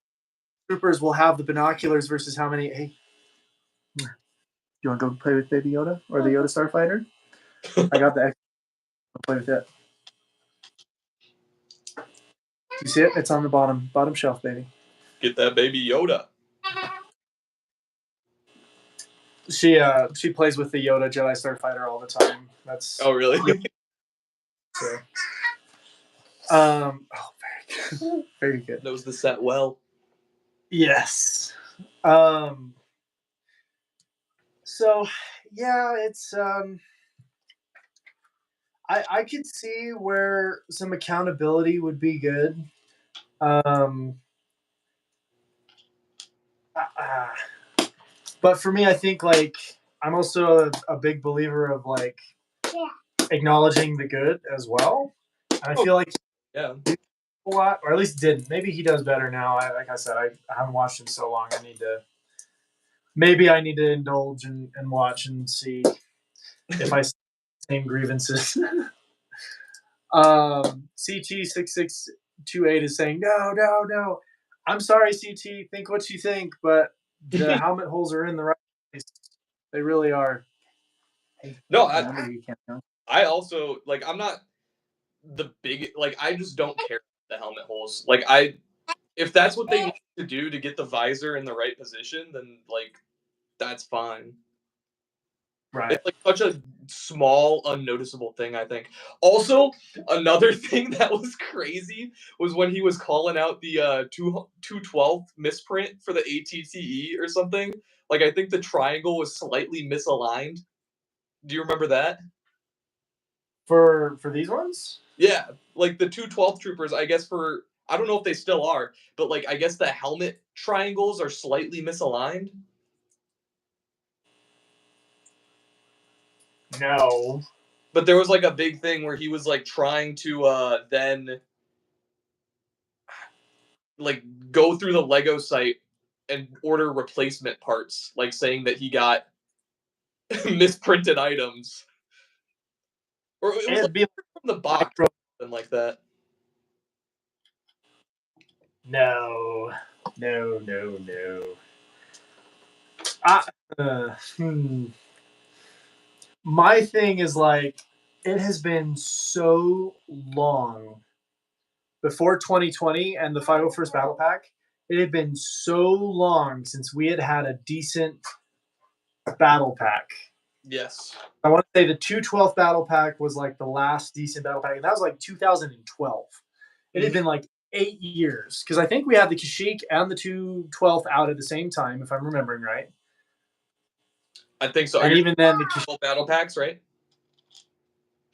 troopers will have the binoculars versus how many. Hey, you want to go play with Baby Yoda or the Yoda Starfighter? I got the. I'll play with it. You see it? It's on the bottom shelf, baby. Get that Baby Yoda. She plays with the Yoda Jedi Starfighter all the time. That's Oh, really? So, very good. Very good. Knows the set well. Yes. So yeah, it's I could see where some accountability would be good. But for me, I think, like, I'm also a big believer of, like, acknowledging the good as well. And I feel like Yeah. a lot, or at least didn't. Maybe he does better now. Like I said, I haven't watched him so long. Maybe I need to indulge and watch and see if I see the same grievances. CT6628 is saying, no. I'm sorry, CT. Think what you think, but the helmet holes are in the right place. They really are. No, I also, like, I'm not the big, like, I just don't care about the helmet holes. Like, if that's what they need to do to get the visor in the right position, then, like, that's fine. Right. It's like such a small, unnoticeable thing, I think. Also, another thing that was crazy was when he was calling out the 212th misprint for the ATTE or something. Like, I think the triangle was slightly misaligned. Do you remember that? For these ones? Yeah, like the 212th troopers, I guess I don't know if they still are, but like I guess the helmet triangles are slightly misaligned. No. But there was like a big thing where he was like trying to then like go through the Lego site and order replacement parts, like saying that he got misprinted items. Or it was like from the box, something like that. No. My thing is, like, it has been so long before 2020 and the 501st Battle Pack. It had been so long since we had a decent battle pack. Yes. I want to say the 212th battle pack was like the last decent battle pack, and that was like 2012. It had been like 8 years because I think we had the Kashyyyk and the 212th out at the same time, if I'm remembering right. I think so. And even then, the Kashyyyk battle packs, right?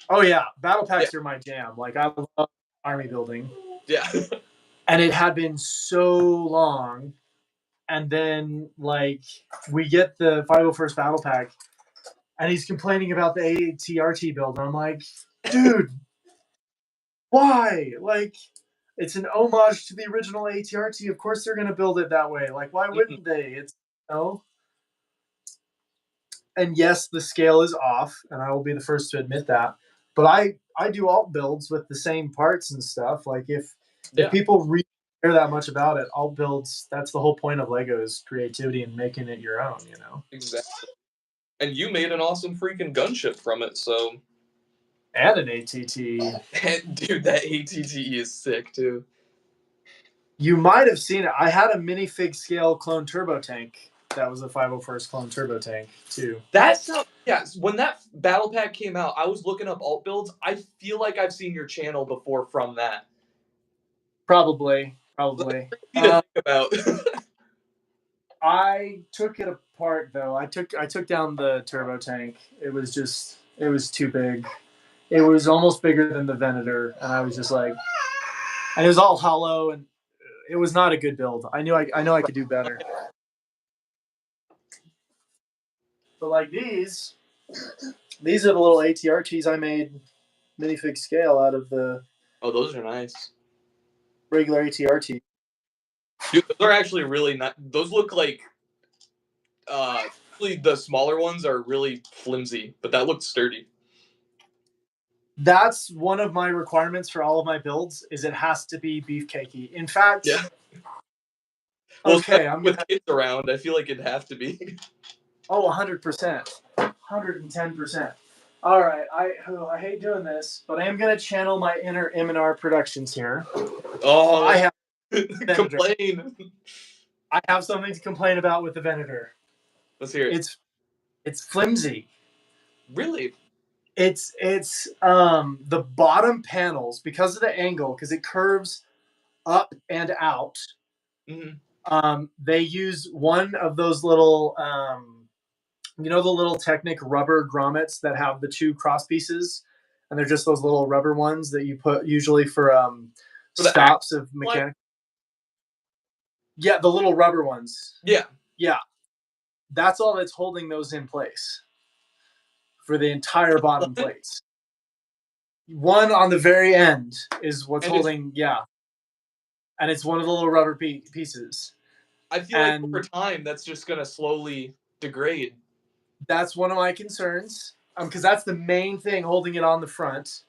Oh yeah, battle packs are my jam. Like I love army building. Yeah. And it had been so long, and then like we get the 501st battle pack, and he's complaining about the ATRT build, and I'm like, dude, why? Like, it's an homage to the original ATRT. Of course they're gonna build it that way. Like, why wouldn't they? It's And yes, the scale is off, and I will be the first to admit that. But I do alt builds with the same parts and stuff. Like if people really care that much about it, alt builds. That's the whole point of Lego is creativity and making it your own. Exactly. And you made an awesome freaking gunship from it, so. And an ATT. Dude, that ATT is sick too. You might have seen it. I had a minifig scale clone turbo tank. That was a 501st clone turbo tank too. That's when that battle pack came out, I was looking up alt builds. I feel like I've seen your channel before from that. Probably. Think about. I took it apart though. I took down the turbo tank. It was too big. It was almost bigger than the Venator, and I was just like, and it was all hollow, and it was not a good build. I know I could do better. But like these are the little ATRTs I made minifig scale out of the. Oh, those are nice. Regular ATRT. Dude, those are actually really not. Those look like. The smaller ones are really flimsy, but that looks sturdy. That's one of my requirements for all of my builds. Is it has to be beefcakey. In fact. Yeah. Well, okay, I'm with kids around. I feel like it'd have to be. Oh, 100%, 110%. All right, I hate doing this, but I am gonna channel my inner M&R Productions here. Oh, I have complain. I have something to complain about with the Venator. Let's hear it. It's flimsy. Really? It's the bottom panels because of the angle, because it curves up and out. Mm-hmm. They use one of those little the little Technic rubber grommets that have the two cross pieces, and they're just those little rubber ones that you put usually for stops of mechanic. Yeah, the little rubber ones. Yeah. That's all that's holding those in place for the entire bottom plates. One on the very end is what's holding. And it's one of the little rubber pieces. I feel like over time that's just gonna slowly degrade. That's one of my concerns, because that's the main thing holding it on the front.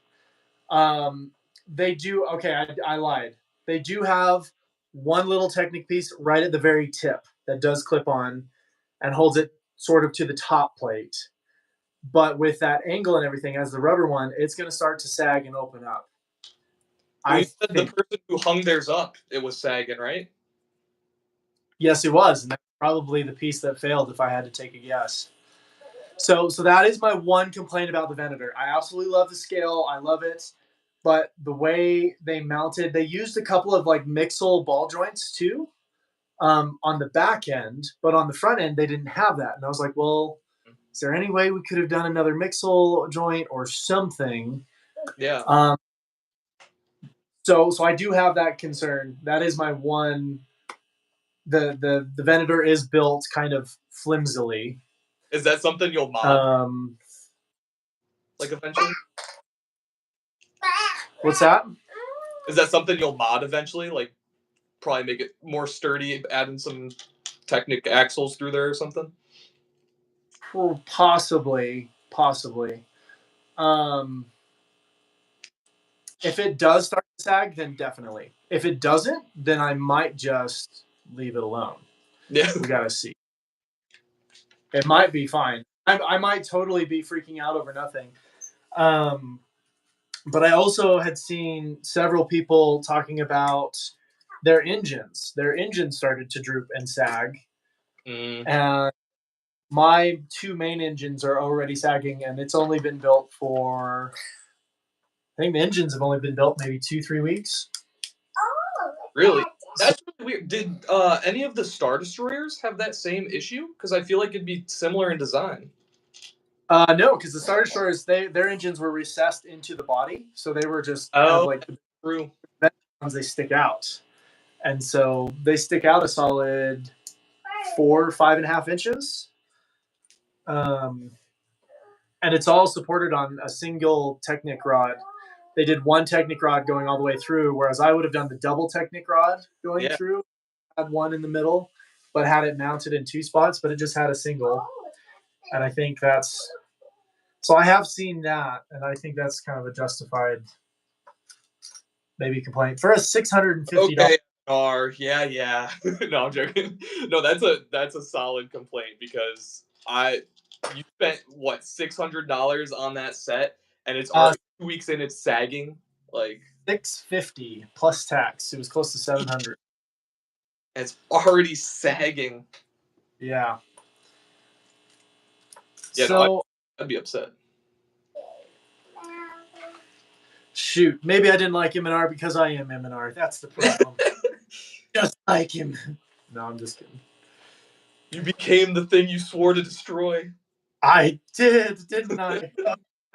They do I lied. They do have one little Technic piece right at the very tip that does clip on and holds it sort of to the top plate. But with that angle and everything, as the rubber one, it's going to start to sag and open up. Well, you said the person who hung theirs up, it was sagging, right? Yes, it was. And that's probably the piece that failed if I had to take a guess. So that is my one complaint about the Venator. I absolutely love the scale. I love it. But the way they mounted, they used a couple of like Mixel ball joints too on the back end. But on the front end, they didn't have that. And I was like, well, is there any way we could have done another Mixel joint or something? Yeah. So I do have that concern. That is my one. The Venator is built kind of flimsily. Is that something you'll mod? Like eventually? What's that? Is that something you'll mod eventually? Like probably make it more sturdy, adding some Technic axles through there or something? Well, possibly. If it does start to sag, then definitely. If it doesn't, then I might just leave it alone. Yeah. We gotta see. It might be fine. I might totally be freaking out over nothing. But I also had seen several people talking about their engines. Their engines started to droop and sag. And my two main engines are already sagging, and it's only been built for. I think the engines have only been built maybe 2-3 weeks. Really? That's really weird. Did any of the Star Destroyers have that same issue? Because I feel like it'd be similar in design. No, because the Star Destroyers, their engines were recessed into the body, so they were just kind of like true. The ones they stick out, and so they stick out a solid 5.5 inches. And it's all supported on a single Technic rod. They did one Technic rod going all the way through, whereas I would have done the double Technic rod going through. Had one in the middle, but had it mounted in 2 spots, but it just had a single. And I think that's so I have seen that, and I think that's kind of a justified maybe complaint for a $650. Okay. Yeah. No, I'm joking. No, that's a solid complaint because you spent what $600 on that set and it's already 2 weeks in, it's sagging. Like $650 plus tax. It was close to $700. It's already sagging. Yeah. Yeah, so no, I'd be upset. Shoot, maybe I didn't like M&R because I am M&R. That's the problem. Just like him. No, I'm just kidding. You became the thing you swore to destroy. I did, didn't I?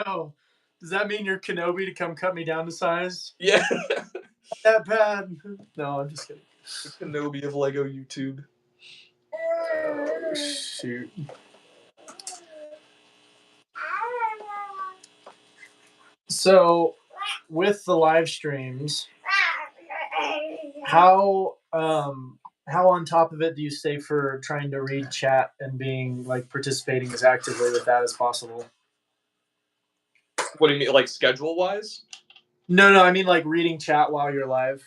Oh, does that mean you're Kenobi to come cut me down to size? Yeah. Not that bad. No, I'm just kidding. The Kenobi of Lego YouTube. Oh, shoot. So, with the live streams, how on top of it do you stay for trying to read chat and being like participating as actively with that as possible? What do you mean, like schedule wise? No, I mean like reading chat while you're live.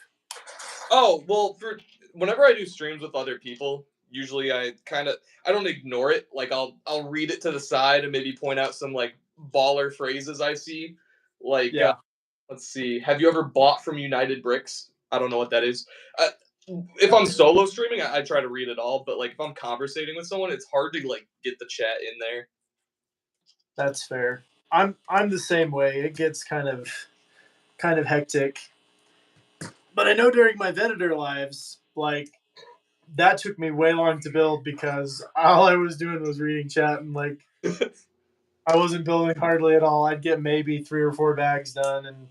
Oh, well, whenever I do streams with other people, usually I don't ignore it. Like I'll read it to the side and maybe point out some like baller phrases I see. Like let's see, have you ever bought from United Bricks? I don't know what that is. If I'm solo streaming, I try to read it all, but like if I'm conversating with someone, it's hard to like get the chat in there. That's fair. I'm the same way. It gets kind of hectic. But I know during my Venator lives, like that took me way long to build because all I was doing was reading chat and like I wasn't building hardly at all. I'd get maybe 3 or 4 bags done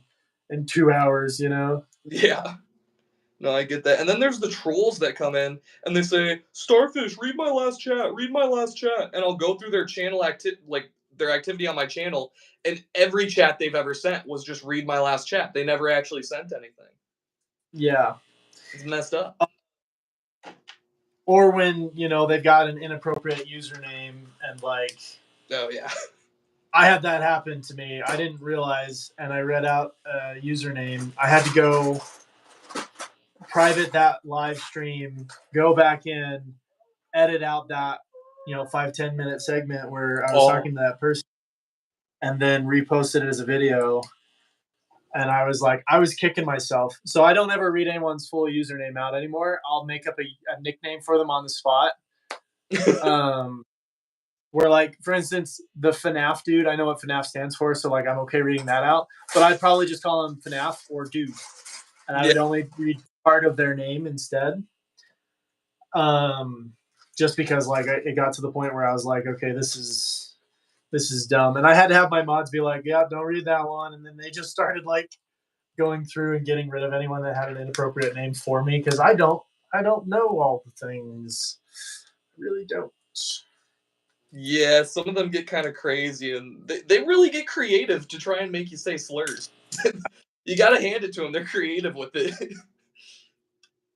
in 2 hours, you know? Yeah. No, I get that. And then there's the trolls that come in and they say, "Starfish, read my last chat, read my last chat." And I'll go through their channel their activity on my channel, and every chat they've ever sent was just read my last chat. They never actually sent anything. Yeah. It's messed up. Or when, they've got an inappropriate username and like Oh yeah. I had that happen to me. I didn't realize, and I read out a username. I had to go private that live stream, go back in, edit out that 5-10 minute segment where I was talking to that person, and then repost it as a video. And I was kicking myself. So I don't ever read anyone's full username out anymore. I'll make up a nickname for them on the spot. Where like, for instance, the FNAF dude, I know what FNAF stands for, so like I'm okay reading that out. But I'd probably just call him FNAF or dude, and I would only read part of their name instead. Just because like it got to the point where I was like, okay, this is dumb, and I had to have my mods be like, yeah, don't read that one, and then they just started like going through and getting rid of anyone that had an inappropriate name for me because I don't know all the things. I really don't. Yeah, some of them get kind of crazy, and they really get creative to try and make you say slurs. You gotta hand it to them; they're creative with it.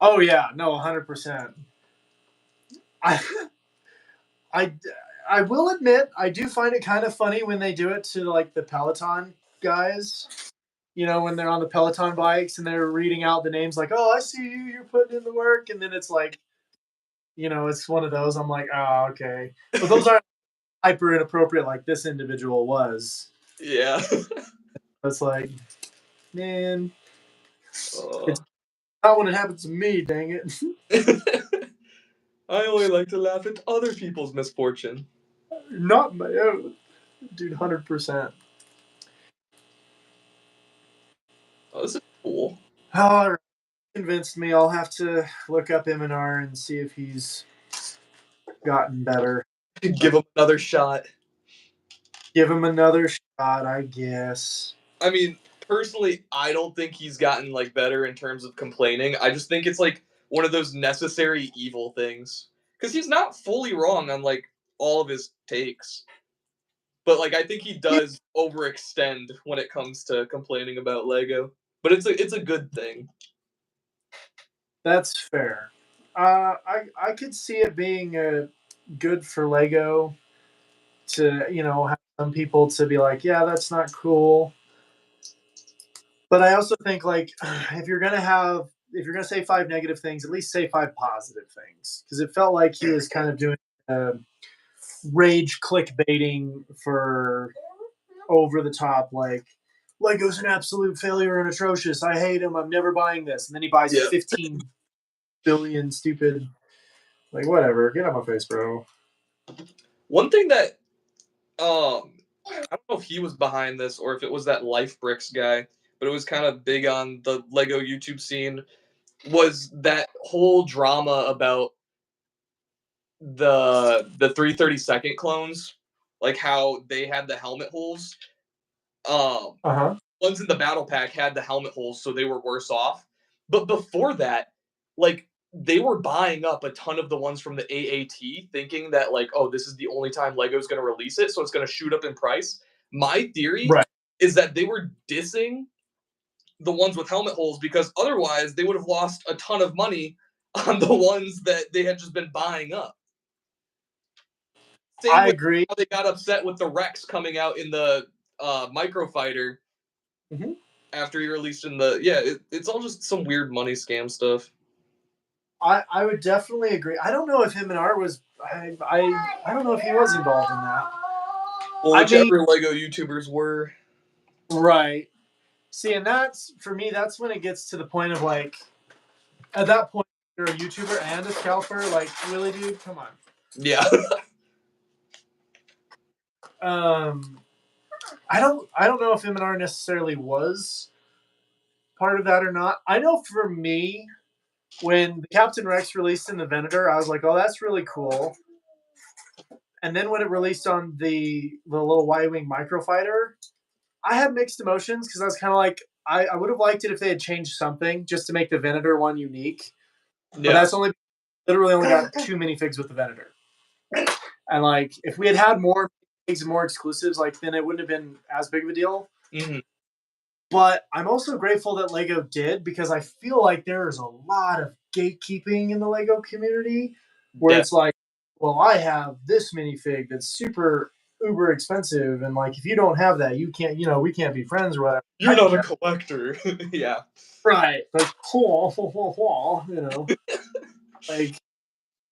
Oh yeah, no, 100%. I will admit I do find it kind of funny when they do it to like the Peloton guys. When they're on the Peloton bikes and they're reading out the names like, "Oh, I see you. You're putting in the work," and then it's like, it's one of those. I'm like, oh, okay, but those aren't hyper inappropriate like this individual was. Yeah. It's like, man, it's not when it happens to me, dang it. I only like to laugh at other people's misfortune. Not my own. Dude, 100%. Oh, this is cool. All right. Convinced me. I'll have to look up M&R and see if he's gotten better. Give him another shot. Give him another shot, I guess. I mean, personally, I don't think he's gotten like better in terms of complaining. I just think it's like one of those necessary evil things. Because he's not fully wrong on like all of his takes. But like I think he does overextend when it comes to complaining about Lego. But it's a good thing. That's fair. I could see it being good for Lego to have some people to be like, yeah, that's not cool. But I also think like if you're gonna say 5 negative things, at least say 5 positive things, because it felt like he was kind of doing rage clickbaiting for over the top, like Lego's an absolute failure and atrocious. I hate him. I'm never buying this. And then he buys 15 billion stupid, like, whatever. Get out of my face, bro. One thing that I don't know if he was behind this or if it was that Life Bricks guy, but it was kind of big on the Lego YouTube scene, was that whole drama about the 332nd clones, like how they had the helmet holes. Uh-huh. Ones in the battle pack had the helmet holes, so they were worse off. But before that, like they were buying up a ton of the ones from the AAT, thinking that like, oh, this is the only time Lego's going to release it, so it's going to shoot up in price. My theory Right. is that they were dissing the ones with helmet holes because otherwise they would have lost a ton of money on the ones that they had just been buying up. Same I with agree. how they got upset with the Rex coming out in the Microfighter after he released in the it's all just some weird money scam stuff. I would definitely agree. I don't know if him and R was. I don't know if he was involved in that. Well, whichever Lego YouTubers were. Right. See, and that's for me. That's when it gets to the point of like, at that point, you're a YouTuber and a scalper. Like, really, dude? Come on. Yeah. I don't know if M&R necessarily was part of that or not. I know for me, when the Captain Rex released in the Venator, I was like, oh, that's really cool. And then when it released on the little Y-Wing microfighter, I had mixed emotions because I was kind of like, I would have liked it if they had changed something just to make the Venator one unique. But that's literally only got 2 minifigs with the Venator. And like, if we had had more things and more exclusives, like then it wouldn't have been as big of a deal. Mm-hmm. But I'm also grateful that Lego did, because I feel like there is a lot of gatekeeping in the Lego community where it's like, well, I have this minifig that's super uber expensive, and like if you don't have that, you can't, we can't be friends or whatever. You're not a collector. Yeah. Right. Like,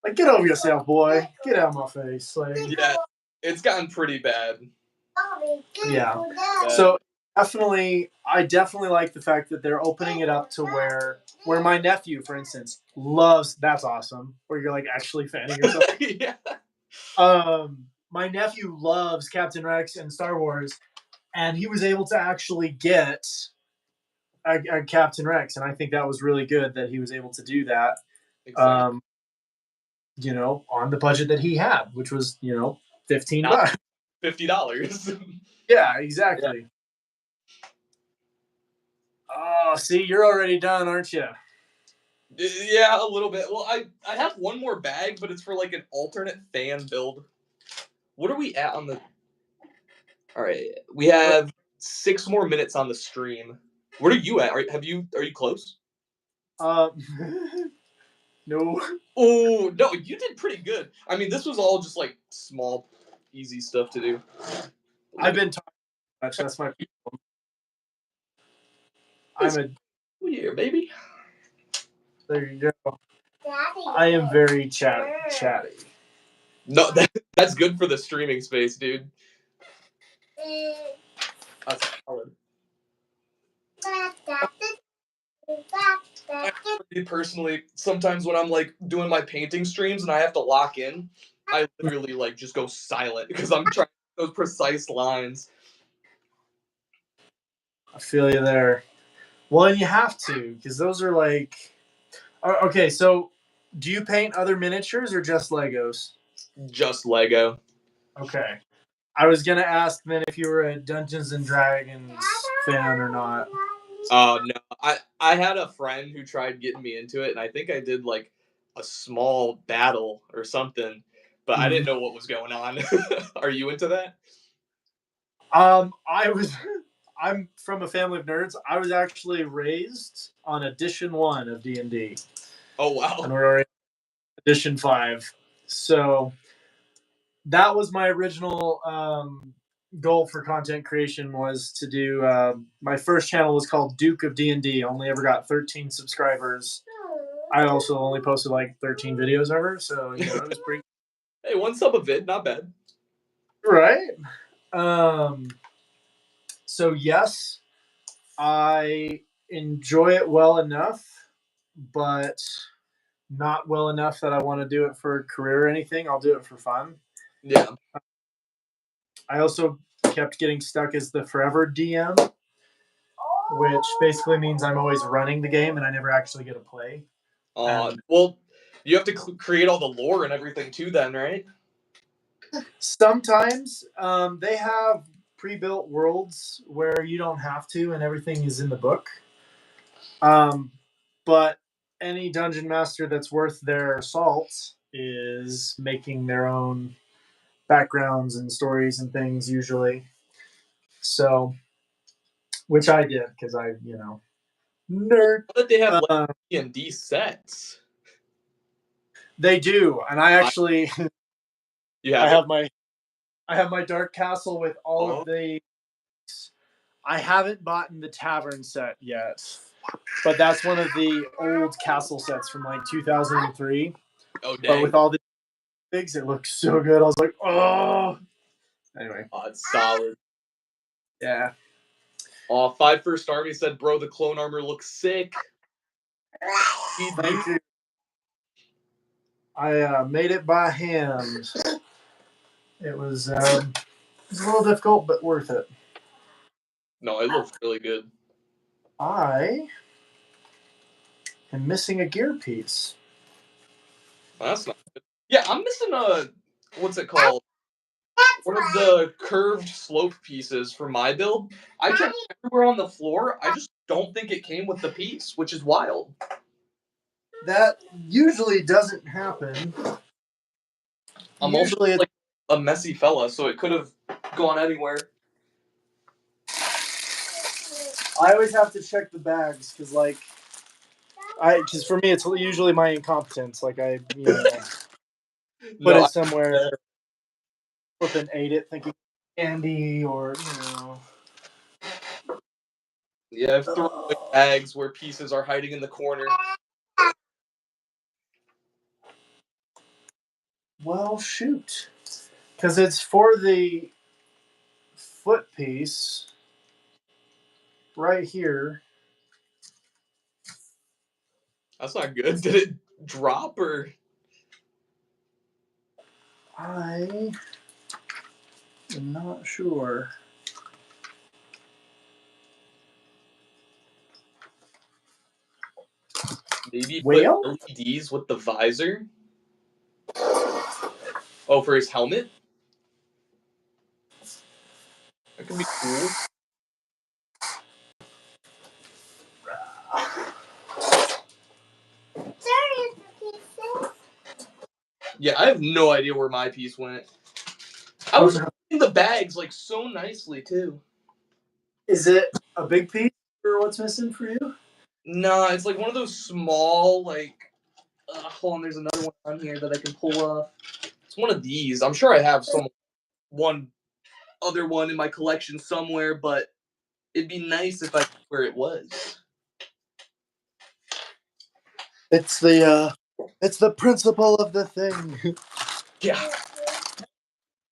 like get over yourself, boy. Get out of my face. Like, yeah, it's gotten pretty bad. Yeah. So I definitely like the fact that they're opening it up to where my nephew, for instance, loves. That's awesome. Where you're like actually fanning yourself. Yeah. My nephew loves Captain Rex and Star Wars, and he was able to actually get a Captain Rex, and I think that was really good that he was able to do that. Exactly. On the budget that he had, which was $15. $50. Yeah, exactly. Yeah. Oh, see, you're already done, aren't you? Yeah, a little bit. Well, I have one more bag, but it's for like an alternate fan build. What are we at on the? All right, we have 6 more minutes on the stream. What are you at? Are you close? No. Oh no, you did pretty good. I mean, this was all just like small, easy stuff to do. I've been talking too much. That's my problem. Yeah, baby. There you go. Daddy, I am very chatty. No, that's good for the streaming space, dude. That's solid. Personally, sometimes when I'm like doing my painting streams and I have to lock in, I literally like just go silent because I'm trying those precise lines. I feel you there. Well, and you have to, because those are like. Okay, so do you paint other miniatures or just Legos? Just Lego. Okay. I was gonna ask then if you were a Dungeons and Dragons fan or not. No, I had a friend who tried getting me into it, and I think I did like a small battle or something, but I didn't know what was going on. Are you into that? I was. I'm from a family of nerds. I was actually raised on edition 1 of D&D. Oh wow! And we're already edition 5. So that was my original goal for content creation, was to do. My first channel was called Duke of D&D. Only ever got 13 subscribers. I also only posted like 13 videos ever, so it was pretty. Hey, one sub a vid, not bad. Right. So yes, I enjoy it well enough, but not well enough that I want to do it for a career or anything. I'll do it for fun. Yeah. I also kept getting stuck as the forever DM, which basically means I'm always running the game and I never actually get to play. Well, you have to create all the lore and everything too, then, right? Sometimes they have pre-built worlds where you don't have to, and everything is in the book. But any dungeon master that's worth their salt is making their own backgrounds and stories and things usually. So, which I did because I, nerd. But they have like D&D sets. They do, and I actually, You have I have my dark castle with all of the. I haven't bought the tavern set yet, but that's one of the old castle sets from like 2003. Oh dang! But with all the things, it looks so good. I was like, oh. Anyway, it's solid. Yeah. 5 First Army said, "Bro, the clone armor looks sick." Thank you. I made it by hand. It was a little difficult, but worth it. No, it looks really good. I am missing a gear piece. That's not good. Yeah, I'm missing what's it called? One of the curved slope pieces for my build. I checked everywhere on the floor. I just don't think it came with the piece, which is wild. That usually doesn't happen. I'm usually also like a messy fella, so it could have gone anywhere. I always have to check the bags because, because for me it's usually my incompetence. Like I, put it somewhere, flip and ate it, thinking candy or Yeah, I've thrown away bags where pieces are hiding in the corner. Well, shoot, because it's for the foot piece right here. That's not good. Did it drop or? I am not sure. Maybe put LEDs with the visor. Oh, for his helmet? That could be cool. Yeah, I have no idea where my piece went. I was in the bags like so nicely too. Is it a big piece or what's missing for you? Nah, it's like one of those small hold on, there's another one on here that I can pull off. It's one of these. I'm sure I have one other one in my collection somewhere, but it'd be nice if I knew where it was. It's the principle of the thing. Yeah.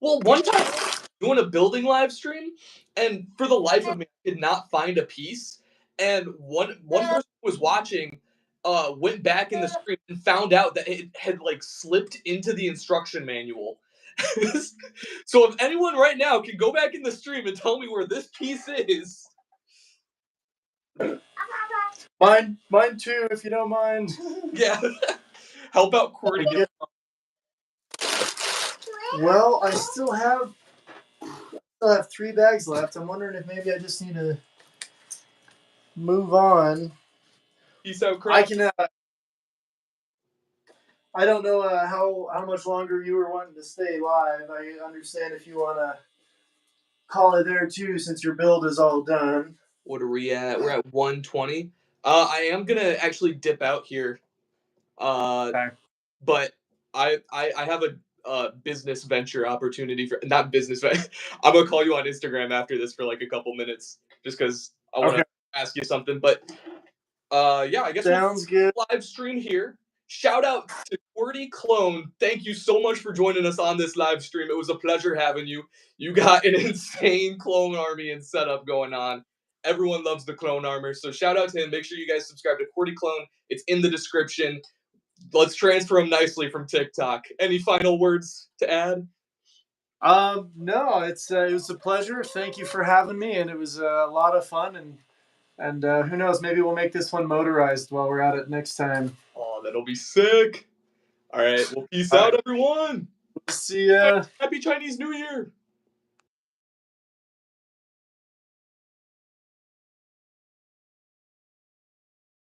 Well, one time I was doing a building live stream, and for the life of me, I could not find a piece. And one person was watching went back in the stream and found out that it had like slipped into the instruction manual. So if anyone right now can go back in the stream and tell me where this piece is. Mine too, if you don't mind. Yeah. Help out QWERTY. Well, I still have 3 bags left. I'm wondering if maybe I just need to move on. Peace out, Crap. I can. I don't know how much longer you were wanting to stay live. I understand if you want to call it there too, since your build is all done. What are we at? We're at 120. I am gonna actually dip out here. Okay. But I have a business venture opportunity for not business. I'm gonna call you on Instagram after this for like a couple minutes, just because I want to ask you something. But yeah, I guess sounds good. Live stream here. Shout out to qwertyclone. Thank you so much for joining us on this live stream. It was a pleasure having you. You got an insane clone army and setup going on. Everyone loves the clone armor, so shout out to him. Make sure you guys subscribe to qwertyclone. It's in the description. Let's transfer him nicely from TikTok. Any final words to add? No, it was a pleasure. Thank you for having me, and it was a lot of fun. And who knows, maybe we'll make this one motorized while we're at it next time. Oh, that'll be sick. All right, well, peace out, everyone. See ya. Happy Chinese New Year.